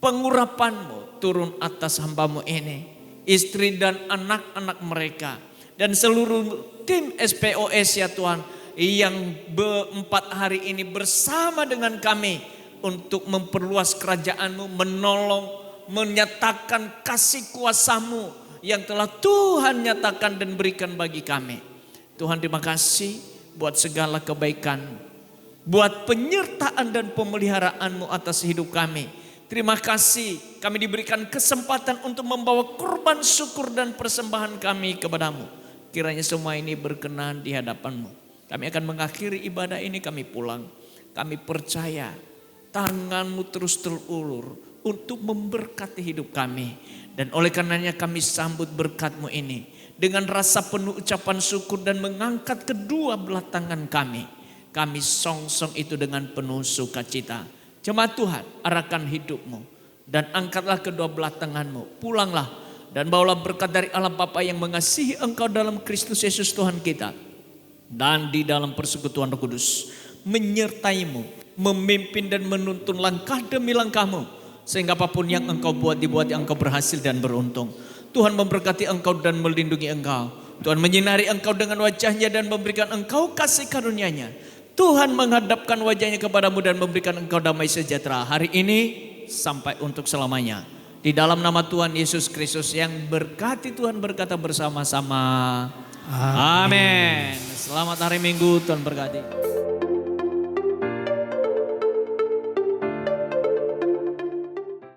pengurapan-Mu turun atas hamba-Mu ini, istri dan anak-anak mereka, dan seluruh tim SPOS ya Tuhan, yang 4 hari ini bersama dengan kami untuk memperluas kerajaan-Mu, menolong, menyatakan kasih kuasa-Mu yang telah Tuhan nyatakan dan berikan bagi kami. Tuhan terima kasih buat segala kebaikan, buat penyertaan dan pemeliharaan-Mu atas hidup kami. Terima kasih kami diberikan kesempatan untuk membawa korban syukur dan persembahan kami kepadamu. Kiranya semua ini berkenan di hadapan-Mu. Kami akan mengakhiri ibadah ini, kami pulang. Kami percaya tangan-Mu terus terulur untuk memberkati hidup kami. Dan oleh karenanya kami sambut berkat-Mu ini dengan rasa penuh ucapan syukur dan mengangkat kedua belah tangan kami. Kami songsong itu dengan penuh sukacita. Jemaat Tuhan, arahkan hidup-Mu dan angkatlah kedua belah tangan-Mu. Pulanglah dan bawalah berkat dari Allah Bapa yang mengasihi engkau dalam Kristus Yesus Tuhan kita. Dan di dalam persekutuan Roh Kudus menyertai-Mu, memimpin dan menuntun langkah demi langkah-Mu. Sehingga apapun yang engkau buat, dibuat yang engkau berhasil dan beruntung. Tuhan memberkati engkau dan melindungi engkau. Tuhan menyinari engkau dengan wajahnya dan memberikan engkau kasih karunia-Nya. Tuhan menghadapkan wajahnya kepadamu dan memberikan engkau damai sejahtera hari ini sampai untuk selamanya. Di dalam nama Tuhan Yesus Kristus yang berkati, Tuhan berkata bersama-sama. Amin. Selamat hari Minggu, Tuhan berkati.